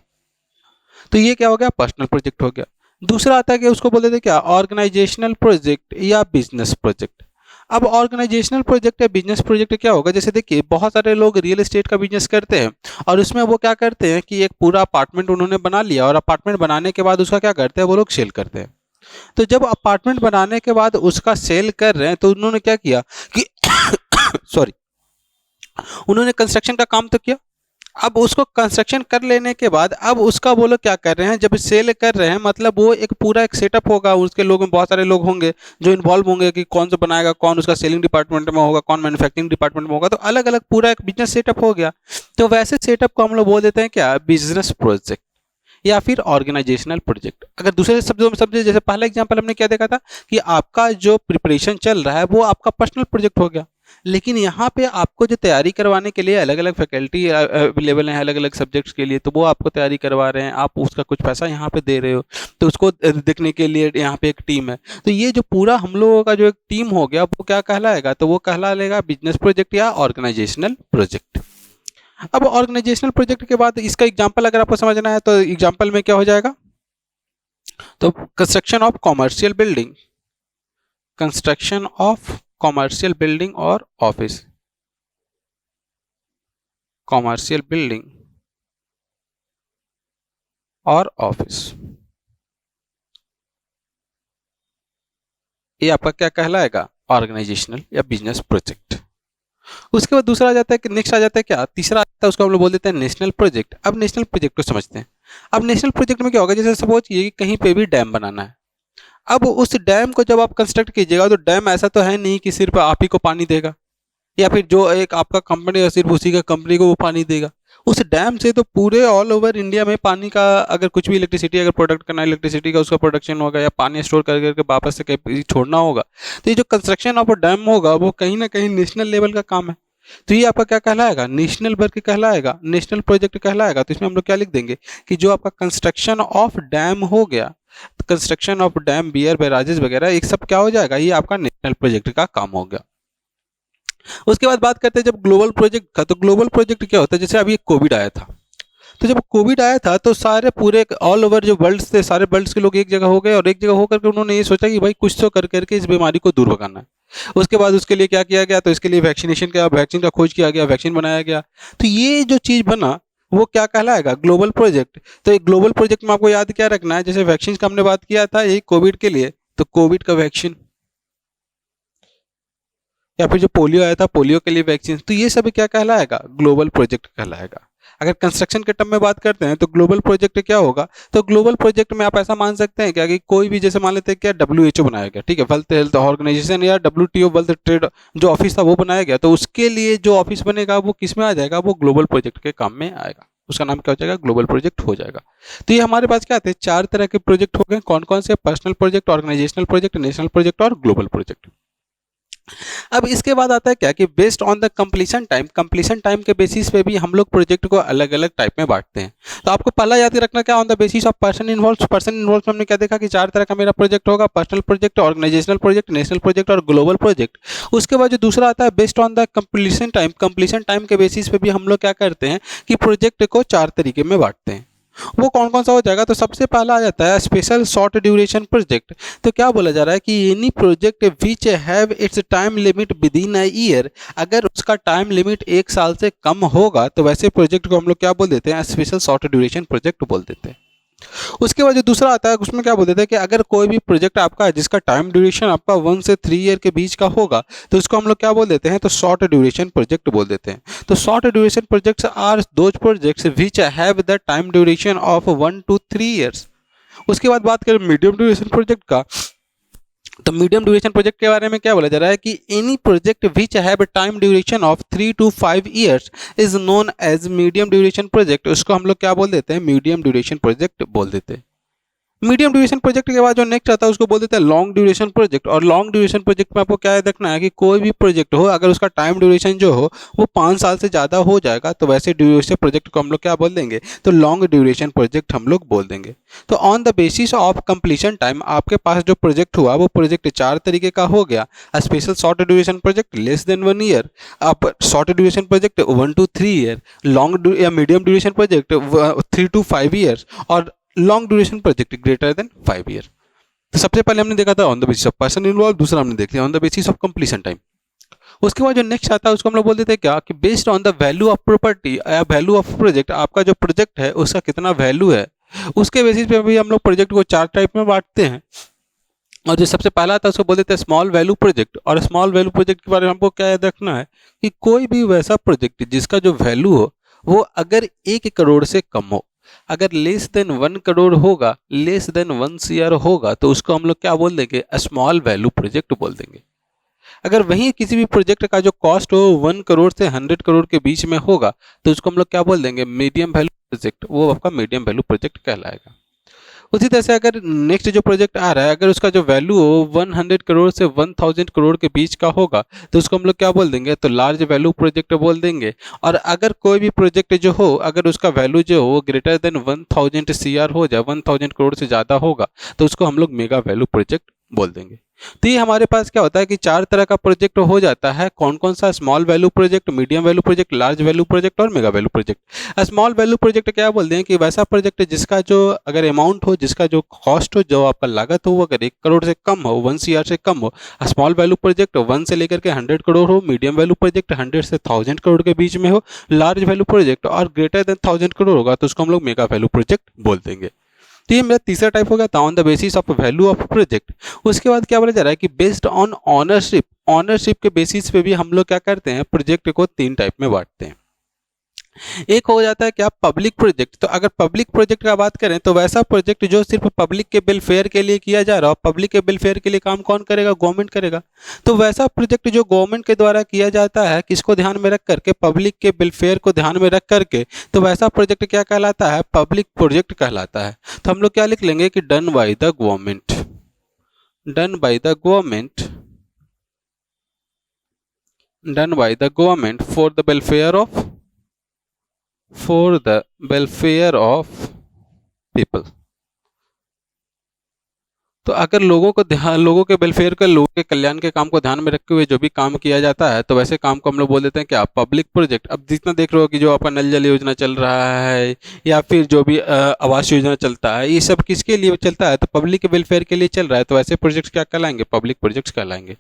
तो ये क्या हो गया, पर्सनल प्रोजेक्ट हो गया। दूसरा आता है कि उसको बोल देते क्या, ऑर्गेनाइजेशनल प्रोजेक्ट या बिजनेस प्रोजेक्ट। अब ऑर्गेनाइजेशनल प्रोजेक्ट या बिजनेस प्रोजेक्ट क्या होगा, जैसे देखिए बहुत सारे लोग रियल एस्टेट का बिजनेस करते हैं और उसमें वो क्या करते हैं कि एक पूरा अपार्टमेंट उन्होंने बना लिया और अपार्टमेंट बनाने के बाद उसका क्या करते हैं, वो लोग सेल करते हैं। तो जब अपार्टमेंट बनाने के बाद उसका सेल कर रहे हैं तो उन्होंने क्या किया कि सॉरी, उन्होंने कंस्ट्रक्शन का काम तो किया। अब उसको कंस्ट्रक्शन कर लेने के बाद अब उसका वो लोग क्या कर रहे हैं, जब सेल कर रहे हैं मतलब वो एक पूरा एक सेटअप होगा, उसके लोग में बहुत सारे लोग होंगे जो इन्वॉल्व होंगे कि कौन सा बनाएगा, कौन उसका सेलिंग डिपार्टमेंट में होगा, कौन मैन्युफैक्चरिंग डिपार्टमेंट में होगा। तो अलग अलग पूरा एक बिजनेस सेटअप हो गया। तो वैसे सेटअप को हम लोग बोल देते हैं क्या, बिजनेस प्रोजेक्ट या फिर ऑर्गेनाइजेशनल प्रोजेक्ट। अगर दूसरे शब्दों में समझे, जैसे पहला एग्जांपल हमने क्या देखा था कि आपका जो प्रिपरेशन चल रहा है वो आपका पर्सनल प्रोजेक्ट हो गया, लेकिन यहाँ पे आपको जो तैयारी करवाने के लिए अलग अलग फैकल्टी अवेलेबल हैं अलग अलग सब्जेक्ट्स के लिए, तो वो आपको तैयारी करवा रहे हैं, आप उसका कुछ पैसा यहाँ पे दे रहे हो, तो उसको देखने के लिए यहाँ पे एक टीम है। तो ये जो पूरा हम लोगों का जो एक टीम हो गया वो क्या कहलाएगा, तो वो कहला लेगा बिजनेस प्रोजेक्ट या ऑर्गेनाइजेशनल प्रोजेक्ट। अब ऑर्गेनाइजेशनल प्रोजेक्ट के बाद इसका एग्जांपल अगर आपको समझना है तो एग्जांपल में क्या हो जाएगा, तो construction of commercial building, construction of commercial building और ऑफिस, कॉमर्शियल बिल्डिंग और ऑफिस, ये आपका क्या कहलाएगा, ऑर्गेनाइजेशनल या बिजनेस प्रोजेक्ट। उसके बाद दूसरा आ जाता है कि नेक्स्ट आ जाता है क्या, तीसरा आता है उसको हम लोग बोल देते हैं नेशनल प्रोजेक्ट। अब नेशनल प्रोजेक्ट को समझते हैं। अब नेशनल प्रोजेक्ट में क्या होगा, जैसे सपोज ये कि कहीं पे भी डैम बनाना है। अब उस डैम को जब आप कंस्ट्रक्ट कीजिएगा तो डैम ऐसा तो है नहीं कि सिर्फ आप ही को पानी देगा या फिर जो एक आपका कंपनी है सिर्फ उसी का कंपनी को वो पानी देगा। उस डैम से तो पूरे ऑल ओवर इंडिया में पानी का अगर कुछ भी इलेक्ट्रिसिटी अगर प्रोडक्ट करना है, इलेक्ट्रिसिटी का उसका प्रोडक्शन होगा या पानी स्टोर कर करके वापस से कहीं छोड़ना होगा। तो ये जो कंस्ट्रक्शन ऑफ डैम होगा वो कहीं ना कहीं नेशनल लेवल का काम है। तो ये आपका क्या कहलाएगा, नेशनल वर्क कहलाएगा, नेशनल प्रोजेक्ट कहलाएगा। तो इसमें हम लोग क्या लिख देंगे कि जो आपका कंस्ट्रक्शन ऑफ डैम हो गया, कंस्ट्रक्शन ऑफ डैम, बियर बैराजेस वगैरह, एक सब क्या हो जाएगा, ये आपका नेशनल प्रोजेक्ट का काम हो गया। उसके बाद बात करते हैं जब ग्लोबल प्रोजेक्ट का, तो ग्लोबल प्रोजेक्ट क्या होता है, जैसे अभी कोविड आया था, तो जब कोविड आया था तो सारे पूरे ऑल ओवर जो वर्ल्ड थे सारे वर्ल्ड के लोग एक जगह हो गए और एक जगह होकर के उन्होंने ये सोचा कि भाई कुछ तो कर करके इस बीमारी को दूर भगाना है। उसके बाद उसके लिए क्या किया गया, तो इसके लिए वैक्सीनेशन का वैक्सीन का खोज किया गया, वैक्सीन बनाया गया। तो ये जो चीज़ बना वो क्या कहलाएगा, ग्लोबल प्रोजेक्ट। तो एक ग्लोबल प्रोजेक्ट में आपको याद क्या रखना है, जैसे वैक्सीन का हमने बात किया था यही कोविड के लिए, तो कोविड का वैक्सीन, या फिर जो पोलियो आया था पोलियो के लिए वैक्सीन, तो ये सब क्या कहलाएगा, ग्लोबल प्रोजेक्ट कहलाएगा। अगर कंस्ट्रक्शन के टर्म में बात करते हैं तो ग्लोबल प्रोजेक्ट क्या होगा, तो ग्लोबल प्रोजेक्ट में आप ऐसा मान सकते हैं क्या कि कोई भी, जैसे मान लेते हैं क्या WHO बनाया गया, ठीक है, वर्ल्ड हेल्थ ऑर्गेनाइजेशन या WTO वर्ल्ड ट्रेड जो ऑफिस था वो बनाया गया, तो उसके लिए जो ऑफिस बनेगा वो किस में आ जाएगा, वो ग्लोबल प्रोजेक्ट के काम में आएगा, उसका नाम क्या हो जाएगा, ग्लोबल प्रोजेक्ट हो जाएगा। तो ये हमारे पास क्या आते हैं, 4 तरह के प्रोजेक्ट हो गए, कौन कौन से, personal project, organisational project, national project और ग्लोबल प्रोजेक्ट। अब इसके बाद आता है क्या कि based on the completion time के बेसिस पे भी हम लोग प्रोजेक्ट को अलग अलग टाइप में बांटते हैं। तो आपको पहला याद रखना क्या, on the basis of person involve में हमने क्या देखा कि 4 तरह का मेरा प्रोजेक्ट होगा, personal project, organisational project, national project और ग्लोबल प्रोजेक्ट। उसके बाद जो दूसरा आता है based on the completion time के बेसिस पे भी हम लोग क्या करते हैं कि प्रोजेक्ट को 4 तरीके में बांटते हैं। वो कौन कौन सा हो जाएगा, तो सबसे पहला आ जाता है स्पेशल शॉर्ट ड्यूरेशन प्रोजेक्ट। तो क्या बोला जा रहा है कि any project which have it's time limit with in a year, अगर उसका टाइम लिमिट 1 साल से कम होगा तो वैसे प्रोजेक्ट को हम लोग क्या बोल देते हैं, स्पेशल शॉर्ट ड्यूरेशन प्रोजेक्ट बोल देते हैं। उसके बाद जो दूसरा आता है उसमें क्या बोल देते हैं कि अगर कोई भी प्रोजेक्ट आपका है जिसका टाइम ड्यूरेशन आपका 1 से 3 ईयर के बीच का होगा तो उसको हम लोग क्या बोल देते हैं, तो शॉर्ट ड्यूरेशन प्रोजेक्ट बोल देते हैं। तो short duration projects are those projects which have the time duration of 1 to 3 years. उसके बाद बात करें मीडियम ड्यूरेशन प्रोजेक्ट का, तो मीडियम ड्यूरेशन प्रोजेक्ट के बारे में क्या बोला जा रहा है कि any project which have time duration of 3 to 5 years is known as medium duration project. उसको हम लोग क्या बोल देते हैं, मीडियम ड्यूरेशन प्रोजेक्ट बोल देते हैं। मीडियम ड्यूरेशन प्रोजेक्ट के बाद जो नेक्स्ट आता है उसको बोल देते हैं लॉन्ग ड्यूरेशन प्रोजेक्ट। और लॉन्ग ड्यूरेशन प्रोजेक्ट में आपको क्या याद रखना है कि कोई भी प्रोजेक्ट हो अगर उसका टाइम ड्यूरेशन जो हो वो 5 साल से ज़्यादा हो जाएगा तो वैसे ड्यूरेशन प्रोजेक्ट को हम लोग क्या बोल देंगे, तो लॉन्ग ड्यूरेशन प्रोजेक्ट हम लोग बोल देंगे। तो on the basis of completion time आपके पास जो प्रोजेक्ट हुआ वो प्रोजेक्ट 4 तरीके का हो गया, special short duration project less than 1 year, अब short duration project 1 to 3 year, long या medium duration project 3 to 5 years और long duration project greater than 5 year. तो सबसे पहले हमने देखा था on the basis of person involve, दूसरा हमने देख लिया on the basis of completion time. उसके बाद जो नेक्स्ट आता है उसको हम लोग बोल देते हैं क्या कि based on the value of property या वैल्यू ऑफ प्रोजेक्ट, आपका जो प्रोजेक्ट है उसका कितना वैल्यू है उसके बेसिस पे भी हम लोग प्रोजेक्ट को 4 टाइप में बांटते हैं। और जो सबसे पहला आता है उसको बोल देते हैं स्मॉल वैल्यू प्रोजेक्ट। और स्मॉल वैल्यू प्रोजेक्ट के बारे में हमको क्या याद रखना है कि कोई भी वैसा प्रोजेक्ट जिसका जो वैल्यू हो वो अगर 1 करोड़ से कम हो, अगर लेस देन 1 करोड़ होगा, लेस देन 1 CR होगा तो उसको हम लोग क्या बोल देंगे, स्मॉल वैल्यू प्रोजेक्ट बोल देंगे। अगर वहीं किसी भी प्रोजेक्ट का जो कॉस्ट हो 1 करोड़ से 100 करोड़ के बीच में होगा तो उसको हम लोग क्या बोल देंगे, मीडियम वैल्यू प्रोजेक्ट, वो आपका मीडियम वैल्यू प्रोजेक्ट कहलाएगा। उसी तरह से अगर नेक्स्ट जो प्रोजेक्ट आ रहा है अगर उसका जो वैल्यू हो 100 करोड़ से 1000 करोड़ के बीच का होगा तो उसको हम लोग क्या बोल देंगे, तो लार्ज वैल्यू प्रोजेक्ट बोल देंगे। और अगर कोई भी प्रोजेक्ट जो हो अगर उसका वैल्यू जो हो वो ग्रेटर देन 1000 CR हो जाए, 1000 करोड़ से ज़्यादा होगा तो उसको हम लोग मेगा वैल्यू प्रोजेक्ट बोल देंगे। तो ये हमारे पास क्या होता है कि 4 तरह का प्रोजेक्ट हो जाता है। कौन कौन सा, small value project, medium value project, large value project और mega value project. Small value project क्या बोलते हैं कि वैसा प्रोजेक्ट जिसका जो अगर अमाउंट हो, जिसका जो कॉस्ट हो, जो आपका लागत हो वो अगर 1 करोड़ से कम हो, 1 CR से कम हो। स्मॉल वैल्यू प्रोजेक्ट 1 से लेकर के 100 करोड़ हो, मीडियम वैल्यू प्रोजेक्ट 100 से 1000 करोड़ के बीच में हो, लार्ज वैल्यू प्रोजेक्ट और ग्रेटर देन 1000 करोड़ होगा तो उसको हम लोग मेगा वैल्यू प्रोजेक्ट बोल देंगे। तो ये मेरा तीसरा टाइप हो गया था on the basis of value of project. उसके बाद क्या बोला जा रहा है कि बेस्ड ऑन ऑनरशिप के बेसिस पे भी हम लोग क्या करते हैं, प्रोजेक्ट को 3 टाइप में बांटते हैं। एक हो जाता है क्या, पब्लिक प्रोजेक्ट। तो अगर पब्लिक प्रोजेक्ट का बात करें तो वैसा प्रोजेक्ट जो सिर्फ पब्लिक के वेलफेयर के लिए किया जा रहा हो, पब्लिक के वेलफेयर के लिए काम कौन करेगा, गवर्नमेंट करेगा। तो वैसा प्रोजेक्ट जो गवर्नमेंट के द्वारा किया जाता है, किसको ध्यान में रख करके, पब्लिक के वेलफेयर को ध्यान में रख करके, तो वैसा प्रोजेक्ट क्या कहलाता है, पब्लिक प्रोजेक्ट कहलाता है। तो हम लोग क्या लिख लेंगे कि done by the government, done by the government, done by the government for the welfare of, for the welfare of people। तो अगर लोगों के वेलफेयर का, लोगों के कल्याण के काम को ध्यान में रखते हुए जो भी काम किया जाता है तो वैसे काम को हम लोग बोल देते हैं क्या, पब्लिक प्रोजेक्ट। अब जितना देख रहे हो कि जो आपका नल जल योजना चल रहा है या फिर जो भी आवास योजना चलता है, ये सब किसके लिए चलता है, तो पब्लिक के वेलफेयर के लिए चल रहा है। तो ऐसे प्रोजेक्ट्स क्या कहलाएंगे, पब्लिक प्रोजेक्ट्स कहलाएंगे।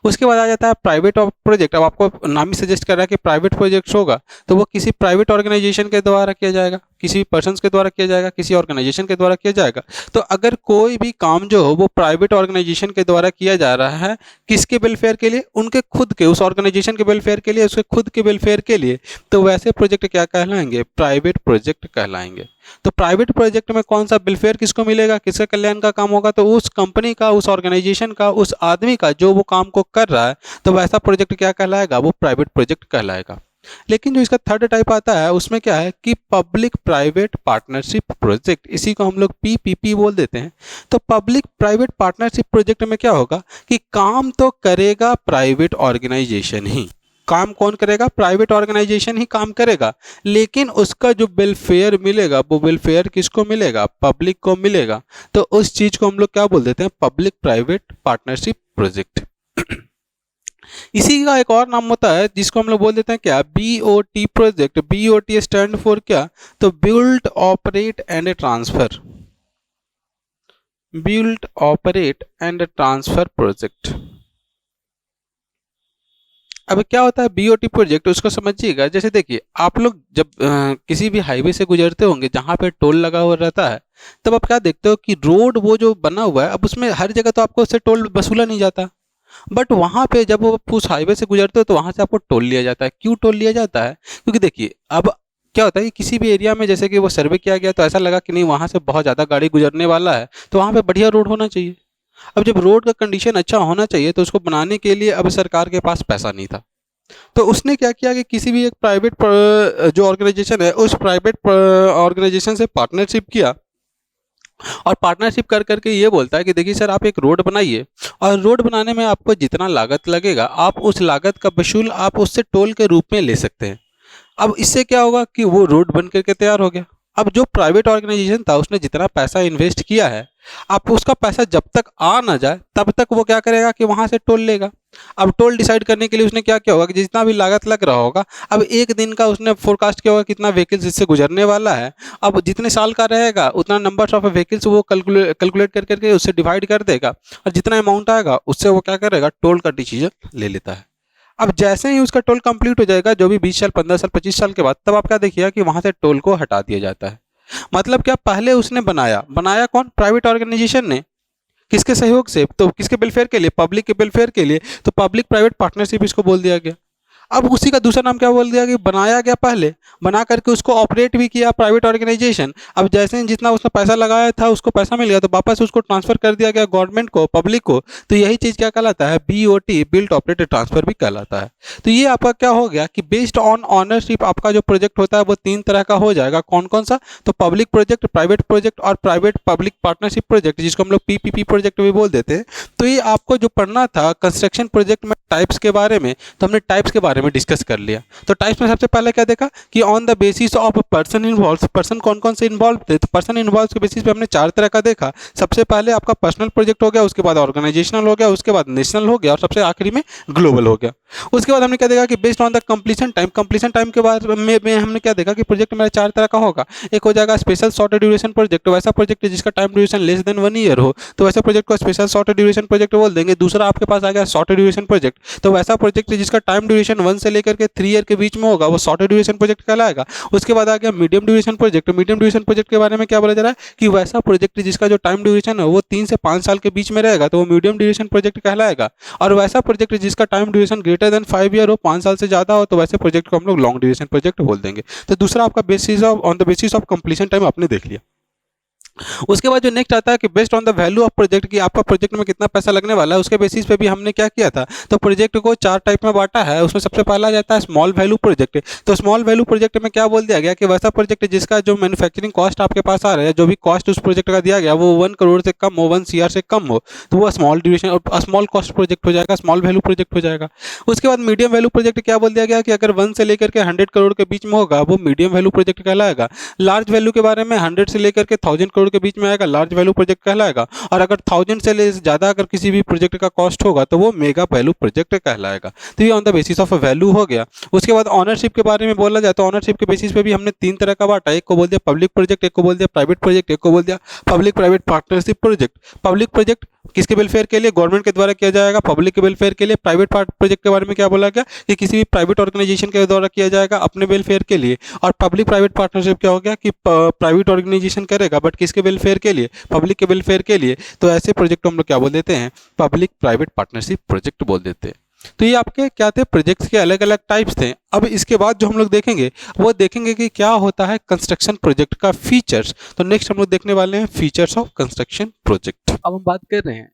उसके बाद आ जाता है प्राइवेट प्रोजेक्ट। अब आपको नाम ही सजेस्ट कर रहा है कि प्राइवेट प्रोजेक्ट्स होगा तो वो किसी प्राइवेट ऑर्गेनाइजेशन के द्वारा किया जाएगा, किसी पर्सन्स के द्वारा किया जाएगा, किसी ऑर्गेनाइजेशन के द्वारा किया जाएगा। तो अगर कोई भी काम जो हो वो प्राइवेट ऑर्गेनाइजेशन के द्वारा किया जा रहा है, किसके वेलफेयर के लिए, उनके खुद के, उस ऑर्गेनाइजेशन के वेलफेयर के लिए, उसके खुद के वेलफेयर के लिए, तो वैसे प्रोजेक्ट क्या कहलाएंगे, प्राइवेट प्रोजेक्ट कहलाएंगे। तो प्राइवेट प्रोजेक्ट में कौन सा वेलफेयर किसको मिलेगा, किसका कल्याण का काम होगा, तो उस कंपनी का, उस ऑर्गेनाइजेशन का, उस आदमी का जो वो काम को कर रहा है, तो वैसा प्रोजेक्ट क्या कहलाएगा, वो प्राइवेट प्रोजेक्ट कहलाएगा। लेकिन जो इसका थर्ड टाइप आता है उसमें क्या है कि पब्लिक प्राइवेट पार्टनरशिप प्रोजेक्ट, इसी को हम लोग पीपीपी बोल देते हैं। तो पब्लिक प्राइवेट पार्टनरशिप प्रोजेक्ट में क्या होगा कि काम तो करेगा प्राइवेट ऑर्गेनाइजेशन ही, काम कौन करेगा, प्राइवेट ऑर्गेनाइजेशन ही काम करेगा, लेकिन उसका जो वेलफेयर मिलेगा वो वेलफेयर किसको मिलेगा, पब्लिक को मिलेगा। तो उस चीज को हम लोग क्या बोल देते हैं, पब्लिक प्राइवेट पार्टनरशिप प्रोजेक्ट। इसी का एक और नाम होता है जिसको हम लोग बोल देते हैं क्या, BOT project. BOT stand for क्या, तो build operate and transfer, build operate and transfer project. अब क्या होता है बीओटी प्रोजेक्ट, उसको समझिएगा। जैसे देखिए आप लोग जब किसी भी हाईवे से गुजरते होंगे जहां पे टोल लगा हुआ रहता है, तब आप क्या देखते हो कि रोड वो जो बना हुआ है, अब उसमें हर जगह तो आपको उससे टोल वसूला नहीं जाता, बट वहां पे जब वो उस हाईवे से गुजरते हो तो वहां से आपको टोल लिया जाता है। क्यों टोल लिया जाता है, क्योंकि देखिए अब क्या होता है कि किसी भी एरिया में जैसे कि वो सर्वे किया गया तो ऐसा लगा कि नहीं वहां से बहुत ज़्यादा गाड़ी गुजरने वाला है, तो वहां पे बढ़िया रोड होना चाहिए। अब जब रोड का कंडीशन अच्छा होना चाहिए तो उसको बनाने के लिए अब सरकार के पास पैसा नहीं था, तो उसने क्या किया कि किसी भी एक प्राइवेट जो ऑर्गेनाइजेशन है उस प्राइवेट ऑर्गेनाइजेशन से पार्टनरशिप किया, और पार्टनरशिप कर करके ये बोलता है कि देखिए सर आप एक रोड बनाइए, और रोड बनाने में आपको जितना लागत लगेगा आप उस लागत का वसूल आप उससे टोल के रूप में ले सकते हैं। अब इससे क्या होगा कि वो रोड बन करके तैयार हो गया। अब जो प्राइवेट ऑर्गेनाइजेशन था उसने जितना पैसा इन्वेस्ट किया है, आप उसका पैसा जब तक आ ना जाए तब तक वो क्या करेगा कि वहां से टोल लेगा। अब टोल डिसाइड करने के लिए उसने क्या किया होगा कि जितना भी लागत लग रहा होगा, अब एक दिन का उसने फोरकास्ट किया होगा कितना व्हीकल्स इससे गुजरने वाला है, अब जितने साल का रहेगा उतना नंबर ऑफ व्हीकल्स वो कैलकुलेट कर करके उससे डिवाइड कर देगा, और जितना अमाउंट आएगा उससे वो क्या करेगा, टोल का डिसीजन ले लेता है। अब जैसे ही उसका टोल कंप्लीट हो जाएगा, जो भी 20 साल 15 साल 25 साल के बाद, तब आप क्या देखिएगा कि वहां से टोल को हटा दिया जाता है। मतलब क्या, पहले उसने बनाया बनाया कौन, प्राइवेट ऑर्गेनाइजेशन ने, किसके सहयोग से, तो किसके वेलफेयर के लिए, पब्लिक के वेलफेयर के लिए, तो पब्लिक प्राइवेट पार्टनरशिप इसको बोल दिया गया। अब उसी का दूसरा नाम क्या बोल दिया कि बनाया गया पहले, बना करके उसको ऑपरेट भी किया प्राइवेट ऑर्गेनाइजेशन। अब जैसे ही जितना उसने पैसा लगाया था उसको पैसा मिल गया तो वापस उसको ट्रांसफर कर दिया गया गवर्नमेंट को, पब्लिक को। तो यही चीज़ क्या कहलाता है, बीओटी, बिल्ड ऑपरेट ट्रांसफर भी कहलाता है। तो ये आपका क्या हो गया कि बेस्ड ऑन ऑनरशिप आपका जो प्रोजेक्ट होता है वो 3 तरह का हो जाएगा। कौन कौन सा, तो पब्लिक प्रोजेक्ट, प्राइवेट प्रोजेक्ट और प्राइवेट पब्लिक पार्टनरशिप प्रोजेक्ट, जिसको हम लोग पीपीपी प्रोजेक्ट भी बोल देते हैं। तो ये आपको जो पढ़ना था कंस्ट्रक्शन प्रोजेक्ट में टाइप्स के बारे में, तो हमने टाइप्स के बारे में डिस्कस कर लिया। तो टाइप्स में सबसे पहले क्या देखा कि on the basis of person involve, person कौन कौन से इन्वॉल्व थे, तो पर्सन इन्वॉल्व के बेसिस पे हमने 4 तरह का देखा। सबसे पहले आपका पर्सनल प्रोजेक्ट हो गया, उसके बाद ऑर्गेनाइजेशनल हो गया, उसके बाद नेशनल हो गया, और सबसे आखिरी में ग्लोबल हो गया। उसके बाद हमने क्या देखा कि based on the completion time के बारे में हमने क्या देखा कि प्रोजेक्ट मेरा 4 तरह का होगा। एक हो जाएगा स्पेशल शॉर्ट ड्यूरेशन प्रोजेक्ट, वैसा प्रोजेक्ट जिसका time duration less than 1 year हो, तो वैसे प्रोजेक्ट को स्पेशल शॉर्ट ड्यूरेशन प्रोजेक्ट बोल देंगे। दूसरा आपके पास आ गया शॉर्ट ड्यूरेशन प्रोजेक्ट, तो वैसा प्रोजेक्ट जिसका टाइम ड्यूरेशन 1 से लेकर के 3 ईयर के बीच में होगा वो शॉर्ट ड्यूरेशन प्रोजेक्ट कहलाएगा। उसके बाद आ गया medium duration project. Medium duration project के बारे में क्या बोला जा रहा है कि वैसा प्रोजेक्ट जिसका जो टाइम ड्यूरेशन है वो 3 से 5 साल के बीच में रहेगा तो वो मीडियम ड्यूरेशन प्रोजेक्ट कहलाएगा। और वैसा प्रोजेक्ट जिसका time duration greater than 5 year हो, 5 साल से ज़्यादा हो, तो वैसे प्रोजेक्ट को हम लोग लॉन्ग ड्यूरेशन प्रोजेक्ट बोल देंगे। तो दूसरा आपका basis of on the basis of completion time आपने देख लिया। उसके बाद जो नेक्स्ट आता है कि based on the value of project, कि आपका प्रोजेक्ट में कितना पैसा लगने वाला है, उसके बेसिस पे भी हमने क्या किया था, तो प्रोजेक्ट को 4 टाइप में बांटा है। उसमें सबसे पहला जाता है स्मॉल वैल्यू प्रोजेक्ट। तो स्मॉल वैल्यू प्रोजेक्ट में क्या बोल दिया गया कि वैसा प्रोजेक्ट जिसका जो मैन्युफैक्चरिंग कॉस्ट आपके पास आ रहा है, जो भी कॉस्ट उस प्रोजेक्ट का दिया गया वो 1 करोड़ से कम हो, 1 CR से कम हो, तो वो स्मॉल ड्यूरेशन और स्मॉल कॉस्ट प्रोजेक्ट हो जाएगा, स्मॉल वैल्यू प्रोजेक्ट हो जाएगा। उसके बाद मीडियम वैल्यू प्रोजेक्ट क्या बोल दिया गया कि अगर 1 से लेकर के 100 करोड़ के बीच में होगा वो मीडियम वैल्यू प्रोजेक्ट कहलाएगा। लार्ज वैल्यू के बारे में 100 से लेकर के 1000 करोड़ के बीच में आएगा, लार्ज वैल्यू प्रोजेक्ट कहलाएगा। और अगर 1000 से ज़्यादा अगर किसी भी प्रोजेक्ट का कॉस्ट होगा तो वो मेगा वैल्यू प्रोजेक्ट कहलाएगा। तो ये on the basis of value हो गया। उसके बाद ऑनरशिप के बारे में बोला जाए तो ऑनरशिप के बेसिस पे भी हमने 3 तरह का बांटा। एक को बोल दिया पब्लिक प्रोजेक्ट, एक को बोल दिया प्राइवेट प्रोजेक्ट, एक को बोल दिया public private partnership project. Public project किसके वेलफेयर के लिए, गवर्नमेंट के द्वारा किया जाएगा। पब्लिक के वेलफेयर के लिए। प्राइवेट प्रोजेक्ट के बारे में क्या बोला गया कि किसी भी प्राइवेट ऑर्गेनाइजेशन के द्वारा किया जाएगा अपने वेलफेयर के लिए। और पब्लिक प्राइवेट पार्टनरशिप क्या हो गया कि प्राइवेट ऑर्गेनाइजेशन करेगा बट किसके वेलफेयर के लिए, पब्लिक के वेलफेयर के लिए। तो ऐसे प्रोजेक्ट हम लोग क्या बोल देते हैं, पब्लिक प्राइवेट पार्टनरशिप प्रोजेक्ट बोल देते हैं। तो ये आपके क्या थे, प्रोजेक्ट्स के अलग अलग टाइप्स थे। अब इसके बाद जो हम लोग देखेंगे वो देखेंगे कि क्या होता है कंस्ट्रक्शन प्रोजेक्ट का फीचर्स। तो नेक्स्ट हम लोग देखने वाले हैं फीचर्स ऑफ कंस्ट्रक्शन प्रोजेक्ट। अब हम बात कर रहे हैं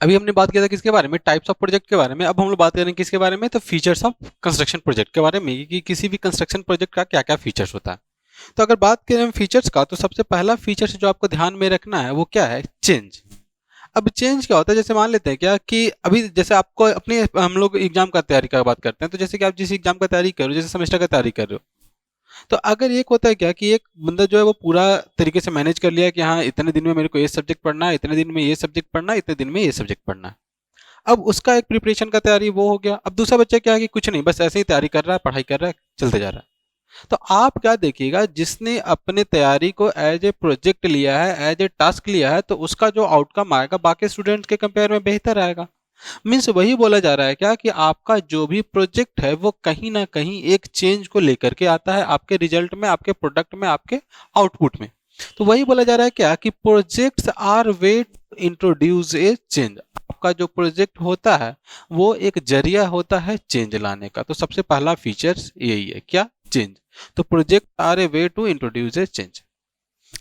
अभी हमने बात किया था किसके बारे में, टाइप्स ऑफ प्रोजेक्ट के बारे में। अब हम लोग बात करेंगे किसके बारे में, तो फीचर्स ऑफ कंस्ट्रक्शन प्रोजेक्ट के बारे में, कि किसी भी कंस्ट्रक्शन प्रोजेक्ट का क्या क्या फीचर्स होता है। तो अगर बात करें फीचर्स का, तो सबसे पहला फीचर्स जो आपको ध्यान में रखना है वो क्या है, चेंज। अब चेंज क्या होता है, जैसे मान लेते हैं क्या कि अभी जैसे आपको अपने, हम लोग एग्जाम का तैयारी का बात करते हैं, तो जैसे कि आप जिस एग्जाम का तैयारी कर रहे हो, जैसे सेमेस्टर का तैयारी कर रहे हो, तो अगर एक होता है क्या कि एक बंदा जो है वो पूरा तरीके से मैनेज कर लिया कि हाँ इतने दिन में मेरे को ये सब्जेक्ट पढ़ना है, इतने दिन में ये सब्जेक्ट पढ़ना है, इतने दिन में ये सब्जेक्ट पढ़ना है। अब उसका एक प्रिपरेशन का तैयारी वो हो गया। अब दूसरा बच्चा क्या है कि कुछ नहीं, बस ऐसे ही तैयारी कर रहा है, पढ़ाई कर रहा है, चलते जा रहा है। तो आप क्या देखिएगा, जिसने अपने तैयारी को एज ए प्रोजेक्ट लिया है, एज ए टास्क लिया है, तो उसका जो आउटकम आएगा बाकी स्टूडेंट्स के कंपेयर में बेहतर आएगा। मीन्स वही बोला जा रहा है क्या कि आपका जो भी प्रोजेक्ट है वो कहीं ना कहीं एक चेंज को लेकर के आता है आपके रिजल्ट में, आपके प्रोडक्ट में, आपके आउटपुट में। तो वही बोला जा रहा है क्या कि projects are way introduce a change. आपका जो प्रोजेक्ट होता है वो एक जरिया होता है चेंज लाने का। तो सबसे पहला फीचर्स यही है, क्या, चेंज। तो project are a way to introduce a change.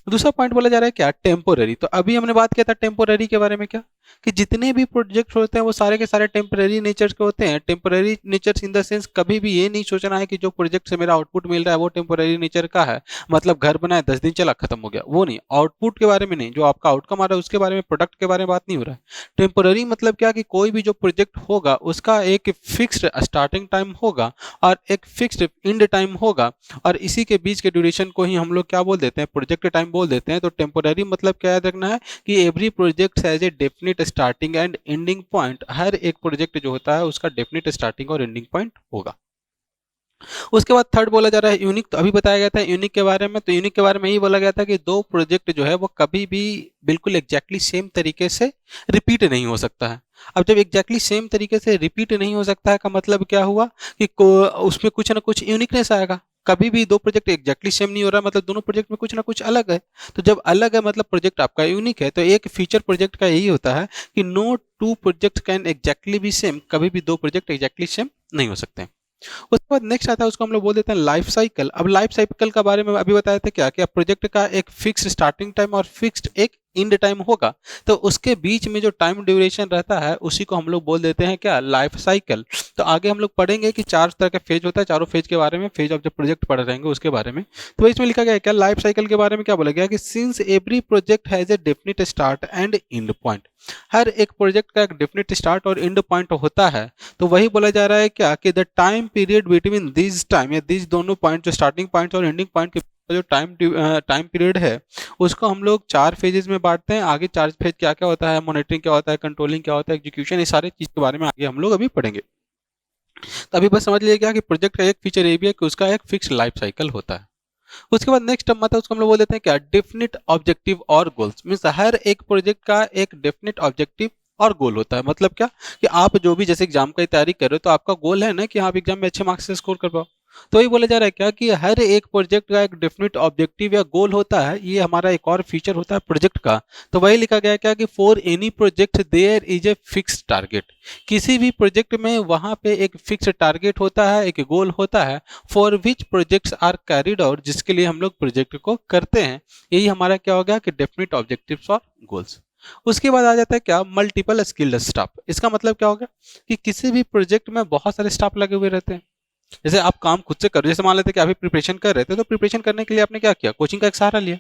दूसरा पॉइंट बोला जा रहा है क्या, टेम्पोररी। तो अभी हमने बात किया था टेम्पोररी के बारे में, क्या कि जितने भी प्रोजेक्ट होते हैं वो सारे के सारे टेम्पररी नेचर के होते हैं। Temporary nature in the sense कभी भी ये नहीं सोचना है कि जो प्रोजेक्ट से मेरा आउटपुट मिल रहा है वो टेम्पररी नेचर का है, मतलब घर बनाए 10 दिन चला खत्म हो गया, वो नहीं। आउटपुट के बारे में नहीं, जो आपका आउटकम आ रहा है उसके बारे में, प्रोडक्ट के बारे में बात नहीं हो रहा है। टेम्पररी मतलब क्या कि कोई भी जो प्रोजेक्ट होगा उसका एक फिक्स्ड स्टार्टिंग टाइम होगा और एक फिक्स्ड एंड टाइम होगा, और इसी के बीच के ड्यूरेशन को ही हम लोग क्या बोल देते हैं, प्रोजेक्ट टाइम बोल देते हैं। तो टेम्पोररी मतलब क्या याद रखना है कि every project has a definite starting and ending point. हर एक प्रोजेक्ट जो होता है उसका डेफिनेट स्टार्टिंग और एंडिंग पॉइंट होगा। उसके बाद थर्ड बोला जा रहा है यूनिक। तो अभी बताया गया था यूनिक के बारे में। तो यूनिक के बारे में यही बोला गया था कि दो प्रोजेक्ट जो है वो कभी भी बिल्कुल एग्जैक्टली सेम तरीके से रिपीट नहीं हो सकता है। अब जब एग्जैक्टली सेम तरीके से रिपीट नहीं हो सकता है का मतलब क्या हुआ कि उसमें कुछ ना कुछ यूनिकनेस आएगा। कभी भी दो प्रोजेक्ट एग्जैक्टली सेम नहीं हो रहा, मतलब दोनों प्रोजेक्ट में कुछ ना कुछ अलग है। तो जब अलग है मतलब प्रोजेक्ट आपका यूनिक है। तो एक फीचर प्रोजेक्ट का यही होता है कि no two project can exactly be same. कभी भी दो प्रोजेक्ट एग्जैक्टली सेम नहीं हो सकते। उसके बाद नेक्स्ट आता है, उसको हम लोग बोल देते हैं लाइफ साइकिल। अब लाइफ साइकिल का बारे में अभी बताया था क्या कि प्रोजेक्ट का एक फिक्स्ड स्टार्टिंग टाइम और फिक्स्ड एक एंड टाइम होगा। तो उसके बीच में जो टाइम ड्यूरेशन रहता है उसी को हम लोग बोल देते हैं क्या, लाइफ साइकिल। तो आगे हम लोग पढ़ेंगे कि चार तरह का फेज होता है, चारों फेज के बारे में, फेज ऑफ जब प्रोजेक्ट पढ़ रहेंगे उसके बारे में। तो इसमें लिखा गया है क्या, लाइफ साइकिल के बारे में क्या बोला गया कि since every project has a definite start and end point. हर एक प्रोजेक्ट का एक डेफिनेट स्टार्ट और एंड पॉइंट होता है। तो वही बोला जा रहा है क्या कि the time period between this time, या दिस दोनों पॉइंट जो स्टार्टिंग पॉइंट और एंडिंग पॉइंट के जो टाइम पीरियड है उसको हम लोग चार फेजेस में बांटते हैं। आगे चार फेज क्या क्या होता है, मॉनिटरिंग क्या होता है, कंट्रोलिंग क्या होता है, एग्जीक्यूशन, ये सारे चीज के बारे में आगे हम लोग अभी पढ़ेंगे। तो अभी बस समझ लीजिए क्या कि प्रोजेक्ट का एक फीचर ये भी है कि उसका एक फिक्स लाइफ साइकिल होता है। उसके बाद नेक्स्ट टर्म आता है, उसको हम लोग बोल देते हैं क्या, डेफिनेट ऑब्जेक्टिव और गोल्स। मीन्स हर एक प्रोजेक्ट का एक डेफिनेट ऑब्जेक्टिव और गोल होता है। मतलब क्या कि आप जो भी जैसे एग्जाम की तैयारी कर रहे हो तो आपका गोल है ना कि आप एग्जाम में अच्छे मार्क्स से स्कोर कर पाओ। तो वही बोला जा रहा है क्या कि हर एक प्रोजेक्ट का एक डेफिनेट ऑब्जेक्टिव या गोल होता है। ये हमारा एक और फीचर होता है प्रोजेक्ट का। तो वही लिखा गया क्या कि for any project there is a fix target. किसी भी प्रोजेक्ट में वहां पे एक फिक्स टारगेट होता है, एक गोल होता है, for which projects are carried out, जिसके लिए हम लोग प्रोजेक्ट को करते हैं। यही हमारा क्या हो गया कि डेफिनेट ऑब्जेक्टिव्स और गोल्स। उसके बाद आ जाता है क्या, मल्टीपल स्किल्ड स्टाफ। इसका मतलब क्या होगा कि किसी भी प्रोजेक्ट में बहुत सारे स्टाफ लगे हुए रहते हैं। जैसे आप काम खुद से करो, जैसे मान लेते हैं कि अभी प्रिपरेशन कर रहे थे, तो प्रिपरेशन करने के लिए आपने क्या किया, कोचिंग का एक सहारा लिया।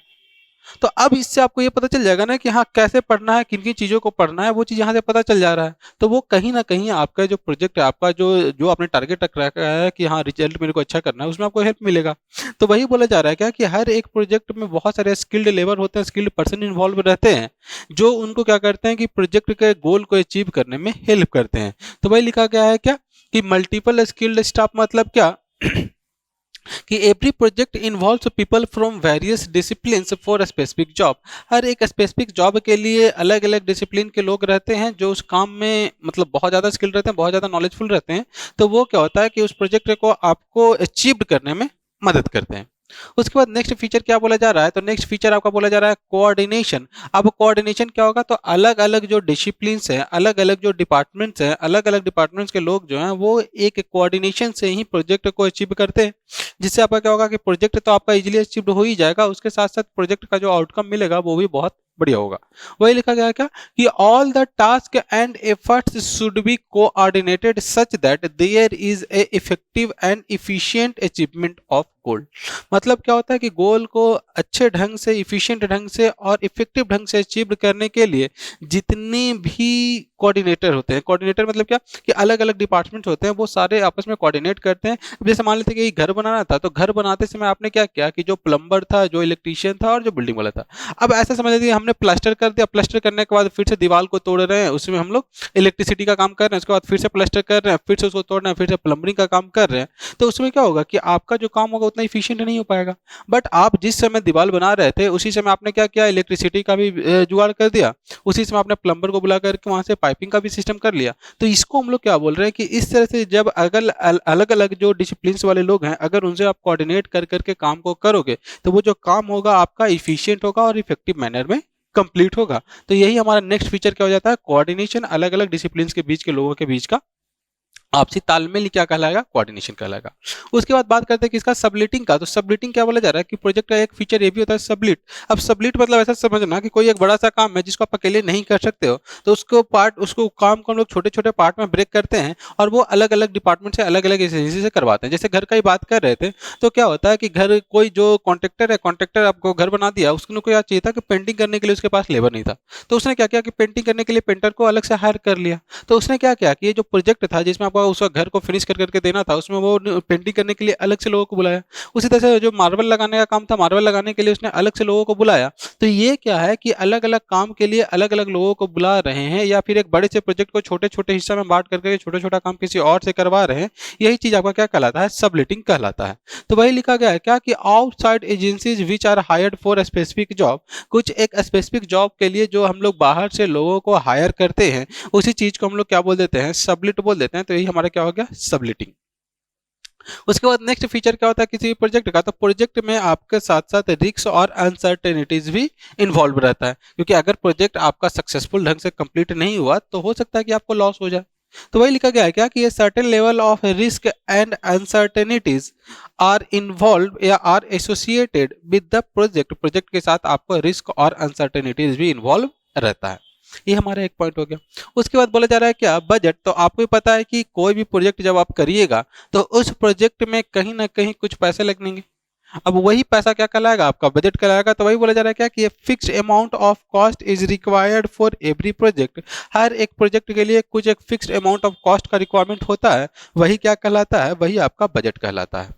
तो अब इससे आपको ये पता चल जाएगा ना कि हाँ कैसे पढ़ना है, किन किन चीज़ों को पढ़ना है, वो चीज़ यहाँ से पता चल जा रहा है। तो वो कहीं ना कहीं आपका जो प्रोजेक्ट है, आपका जो जो आपने टारगेट रख रखा है कि हाँ रिजल्ट मेरे को अच्छा करना है, उसमें आपको हेल्प मिलेगा। तो वही बोला जा रहा है क्या कि हर एक प्रोजेक्ट में बहुत सारे स्किल्ड लेबर होते हैं, स्किल्ड पर्सन इन्वॉल्व रहते हैं, जो उनको क्या करते हैं कि प्रोजेक्ट के गोल को अचीव करने में हेल्प करते हैं। तो वही लिखा गया है क्या कि मल्टीपल स्किल्ड स्टाफ मतलब क्या कि every project involves people from various disciplines for a specific job. हर एक स्पेसिफिक जॉब के लिए अलग अलग डिसिप्लिन के लोग रहते हैं जो उस काम में मतलब बहुत ज़्यादा स्किल रहते हैं, बहुत ज़्यादा नॉलेजफुल रहते हैं। तो वो क्या होता है कि उस प्रोजेक्ट को आपको अचीव करने में मदद करते हैं। उसके बाद नेक्स्ट फीचर क्या बोला जा रहा है, तो नेक्स्ट फीचर आपका बोला जा रहा है कोऑर्डिनेशन। अब कोऑर्डिनेशन क्या होगा, तो अलग अलग जो डिसिप्लिन्स हैं, अलग अलग जो डिपार्टमेंट्स हैं, अलग अलग डिपार्टमेंट्स के लोग जो हैं वो एक कोऑर्डिनेशन से ही प्रोजेक्ट को अचीव करते हैं। जिससे आपका क्या होगा कि प्रोजेक्ट तो आपका इजीली अचीव हो ही जाएगा, उसके साथ साथ प्रोजेक्ट का जो आउटकम मिलेगा वो भी बहुत बढ़िया होगा। वही लिखा गया है क्या कि all the task and efforts should be coordinated such that there is a effective and efficient achievement of goal. मतलब क्या होता है कि गोल को अच्छे ढंग से, इफिशिएंट ढंग से और इफेक्टिव ढंग से अचीव करने के लिए जितने भी कोऑर्डिनेटर होते हैं, कोऑर्डिनेटर मतलब क्या कि अलग अलग डिपार्टमेंट्स होते हैं, वो सारे आपस में कोऑर्डिनेट करते हैं। अब जैसे मान लेते हैं कि घर बनाना था, तो घर बनाते समय आपने क्या किया कि जो प्लम्बर था, जो इलेक्ट्रीशियन था और जो बिल्डिंग वाला था, अब ऐसा समझ लीजिए हमने प्लास्टर कर दिया, प्लास्टर करने के बाद फिर से दीवार को तोड़ रहे हैं, उसमें हम लोग इलेक्ट्रिसिटी का काम कर रहे हैं, उसके बाद फिर से प्लास्टर कर रहे हैं, फिर से उसको तोड़ रहे हैं, फिर से प्लम्बरिंग का काम कर रहे हैं। तो उसमें क्या होगा कि आपका जो काम होगा उतना इफिशियंट नहीं हो पाएगा। बट आप जिस समय दीवार बना रहे थे उसी समय आपने क्या किया, इलेक्ट्रिसिटी का भी जुगाड़ कर दिया, उसी समय आपने प्लम्बर को बुला करके वहां से पाइपिंग का भी सिस्टम कर लिया। तो इसको हम लोग क्या बोल रहे हैं कि इस तरह से जब अगर अलग अलग जो डिसिप्लिन वाले लोग हैं, अगर उनसे आप कोऑर्डिनेट कर करके काम को करोगे तो वो जो काम होगा आपका इफिशियंट होगा और इफेक्टिव मैनर में कंप्लीट होगा। तो यही हमारा नेक्स्ट फीचर क्या हो जाता है, कोऑर्डिनेशन, अलग अलग डिसिप्लिन के बीच के लोगों के बीच का आपसी तालमेल क्या कहलाएगा, कोऑर्डिनेशन कहलाएगा। उसके बाद बात करते हैं किसका, सबलेटिंग का। तो सबलेटिंग क्या बोला जा रहा है कि प्रोजेक्ट का एक फीचर ये भी होता है सबलेट। अब सबलेट मतलब ऐसा समझना कि कोई एक बड़ा सा काम है जिसको आप अकेले नहीं कर सकते हो, तो उसको काम को हम लोग छोटे छोटे पार्ट में ब्रेक करते हैं और वो अलग अलग डिपार्टमेंट से, अलग अलग एजेंसी से करवाते हैं। जैसे घर का ही बात कर रहे थे, तो क्या होता है कि घर कोई जो कॉन्ट्रेक्टर है, कॉन्ट्रेक्टर आपको घर बना दिया, उसको क्या चाहिए था कि पेंटिंग करने के लिए उसके पास लेबर नहीं था, तो उसने क्या किया कि पेंटिंग करने के लिए पेंटर को अलग से हायर कर लिया। तो उसने क्या किया कि ये जो प्रोजेक्ट था जिसमें आपको उसका घर को फिनिश कर करके देना था, उसमें वो पेंटिंग करने के लिए अलग से लोगों को बुलाया। उसी तरह से जो मार्बल लगाने का काम था, मार्बल लगाने के लिए उसने अलग से लोगों को बुलाया। तो ये क्या है कि अलग अलग काम के लिए अलग अलग लोगों को बुला रहे हैं, या फिर एक बड़े से प्रोजेक्ट को छोटे छोटे हिस्सा में बांट करके छोटा छोटा काम किसी और से करवा रहे हैं। यही चीज आपका क्या कहलाता है, सबलेटिंग कहलाता है। तो वही लिखा गया है क्या कि outside agencies which are hired for specific job, कुछ एक स्पेसिफिक जॉब के लिए जो हम लोग बाहर से लोगों को हायर करते हैं, उसी चीज को हम लोग क्या बोल देते हैं, सबलेट बोल देते हैं। तो यही हमारा क्या हो गया, सबलेटिंग। उसके बाद नेक्स्ट फीचर क्या होता है किसी भी प्रोजेक्ट का, तो प्रोजेक्ट में आपके साथ साथ रिस्क और अनसर्टेनिटीज भी इन्वॉल्व रहता है, क्योंकि अगर प्रोजेक्ट आपका सक्सेसफुल ढंग से कंप्लीट नहीं हुआ तो हो सकता है कि आपको लॉस हो जाए। तो वही लिखा गया है क्या कि ये certain level of risk and uncertainties are involve या are associated with the project, project के साथ आपको रिस्क और अनसर्टेनिटीज भी इन्वॉल्व रहता है। ये हमारा एक पॉइंट हो गया। उसके बाद बोला जा रहा है क्या, बजट। तो आपको भी पता है कि कोई भी प्रोजेक्ट जब आप करिएगा तो उस प्रोजेक्ट में कहीं ना कहीं कुछ पैसे लगेंगे। अब वही पैसा क्या कहलाएगा, आपका बजट कहलाएगा। तो वही बोला जा रहा है क्या कि fixed amount of cost is required for every project, हर एक प्रोजेक्ट के लिए कुछ एक फिक्स्ड अमाउंट ऑफ कॉस्ट का रिक्वायरमेंट होता है, वही क्या कहलाता है, वही आपका बजट कहलाता है।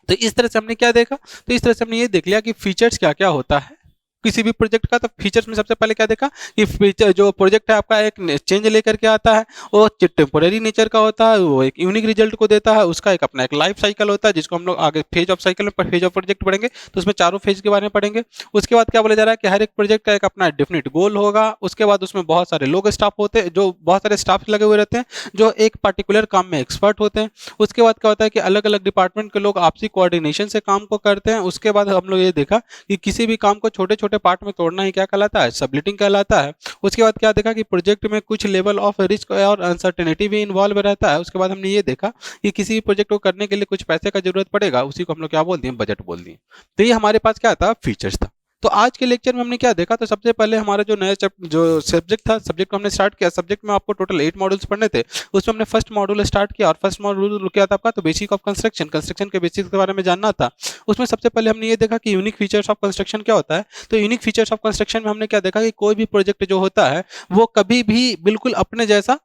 तो इस तरह से हमने क्या देखा, तो इस तरह से हमने ये देख लिया कि फीचर्स क्या क्या होता है किसी भी प्रोजेक्ट का। तो फीचर्स में सबसे पहले क्या देखा कि फीचर जो प्रोजेक्ट है आपका एक चेंज लेकर के आता है, वो टेम्पोररी नेचर का होता है, वो एक यूनिक रिजल्ट को देता है, उसका एक अपना एक लाइफ साइकिल होता है जिसको हम लोग आगे फेज ऑफ साइकिल में, फेज ऑफ प्रोजेक्ट पढ़ेंगे तो उसमें चारों फेज के बारे में पढ़ेंगे। उसके बाद क्या बोला जा रहा है कि हर एक प्रोजेक्ट का एक अपना डेफिनेट गोल होगा। उसके बाद उसमें बहुत सारे लोग स्टाफ होते हैं, जो बहुत सारे स्टाफ लगे हुए रहते हैं जो एक पर्टिकुलर काम में एक्सपर्ट होते हैं। उसके बाद क्या होता है कि अलग अलग डिपार्टमेंट के लोग आपसी कोऑर्डिनेशन से काम को करते हैं। उसके बाद हम लोग ये देखा कि किसी भी काम को छोटे छोटे पार्ट में तोड़ना क्या कहलाता है, सबलेटिंग कहलाता है। उसके बाद क्या देखा कि प्रोजेक्ट में कुछ लेवल ऑफ रिस्क और अनसर्टेनिटी भी इन्वॉल्व रहता है। उसके बाद हमने ये देखा कि किसी भी प्रोजेक्ट को करने के लिए कुछ पैसे का जरूरत पड़ेगा, उसी को हम लोग क्या बोल दिए, बजट बोल दिए। तो ये हमारे पास क्या था, फीचर्स था। तो आज के लेक्चर में हमने क्या देखा, तो सबसे पहले हमारा जो नया जो सब्जेक्ट था, सब्जेक्ट को हमने स्टार्ट किया। सब्जेक्ट में आपको टोटल 8 मॉड्यूल्स पढ़ने थे, उसमें हमने फर्स्ट मॉड्यूल स्टार्ट किया। और फर्स्ट मॉड्यूल क्या था आपका, तो बेसिक ऑफ कंस्ट्रक्शन, कंस्ट्रक्शन के बेसिक्स के बारे में जानना था। उसमें सबसे पहले हमने ये देखा कि यूनिक फीचर्स ऑफ कंस्ट्रक्शन क्या होता है। तो यूनिक फीचर्स ऑफ कंस्ट्रक्शन में हमने क्या देखा कि कोई भी प्रोजेक्ट जो होता है वो कभी भी बिल्कुल अपने जैसा,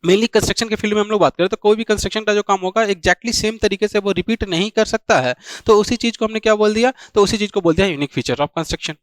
मेनली कंस्ट्रक्शन के फील्ड में हम लोग बात करें तो कोई भी कंस्ट्रक्शन का जो काम होगा एग्जैक्टली सेम तरीके से वो रिपीट नहीं कर सकता है। तो उसी चीज को हमने क्या बोल दिया, तो उसी चीज को बोल दिया यूनिक फीचर ऑफ कंस्ट्रक्शन।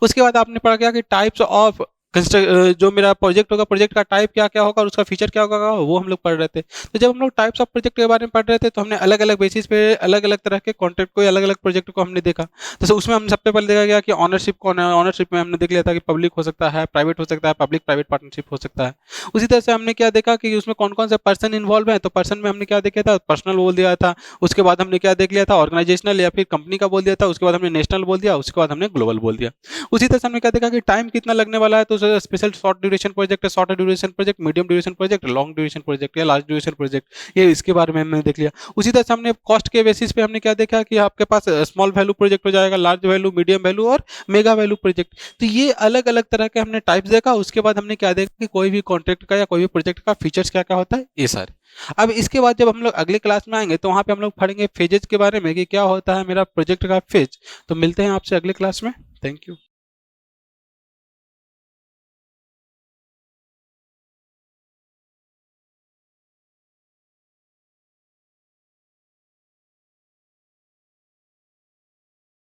उसके बाद आपने पढ़ा क्या कि टाइप्स ऑफ जो मेरा प्रोजेक्ट होगा, प्रोजेक्ट का टाइप क्या क्या होगा और उसका फीचर क्या होगा, वो हम लोग पढ़ रहे थे। तो जब हम लोग टाइप्स ऑफ प्रोजेक्ट के बारे में पढ़ रहे थे तो हमने अलग अलग बेसिस पे अलग अलग तरह के कॉन्ट्रैक्ट को, अलग अलग प्रोजेक्ट को हमने देखा। तो उसमें हम सबसे पहले देखा गया कि ऑनरशिप कौन है। ऑनरशिप में हमने देख लिया था कि पब्लिक हो सकता है, प्राइवेट हो सकता है, पब्लिक प्राइवेट पार्टनरशिप हो सकता है। उसी तरह से हमने क्या देखा कि उसमें कौन कौन से पर्सन इन्वॉल्व है। तो पर्सन में हमने क्या देखा था, पर्सनल बोल दिया था। उसके बाद हमने क्या देख लिया था, ऑर्गेनाइजेशनल या फिर कंपनी का बोल दिया था। उसके बाद हमने नेशनल बोल दिया, उसके बाद हमने ग्लोबल बोल दिया। उसी तरह से हमने क्या देखा कि टाइम कितना लगने वाला है, तो special short duration project, short duration project, medium duration project, long duration project या लार्ज ड्यूरेशन प्रोजेक्ट, ये इसके बारे में हमने देख लिया। उसी तरह से हमने कॉस्ट के बेसिस पे हमने क्या देखा कि आपके पास स्मॉल वैल्यू प्रोजेक्ट हो जाएगा, लार्ज वैल्यू, मीडियम वैल्यू और मेगा वैल्यू प्रोजेक्ट। तो ये अलग अलग तरह के हमने टाइप्स देखा। उसके बाद हमने क्या देखा कि कोई भी कॉन्ट्रैक्ट का या कोई भी प्रोजेक्ट का फीचर्स क्या क्या होता है, ये सारे। अब इसके बाद जब हम लोग अगले क्लास में आएंगे तो वहाँ पे हम लोग पढ़ेंगे फेजेज के बारे में कि क्या होता है मेरा प्रोजेक्ट का फेज। तो मिलते हैं आपसे अगले क्लास में। Thank you.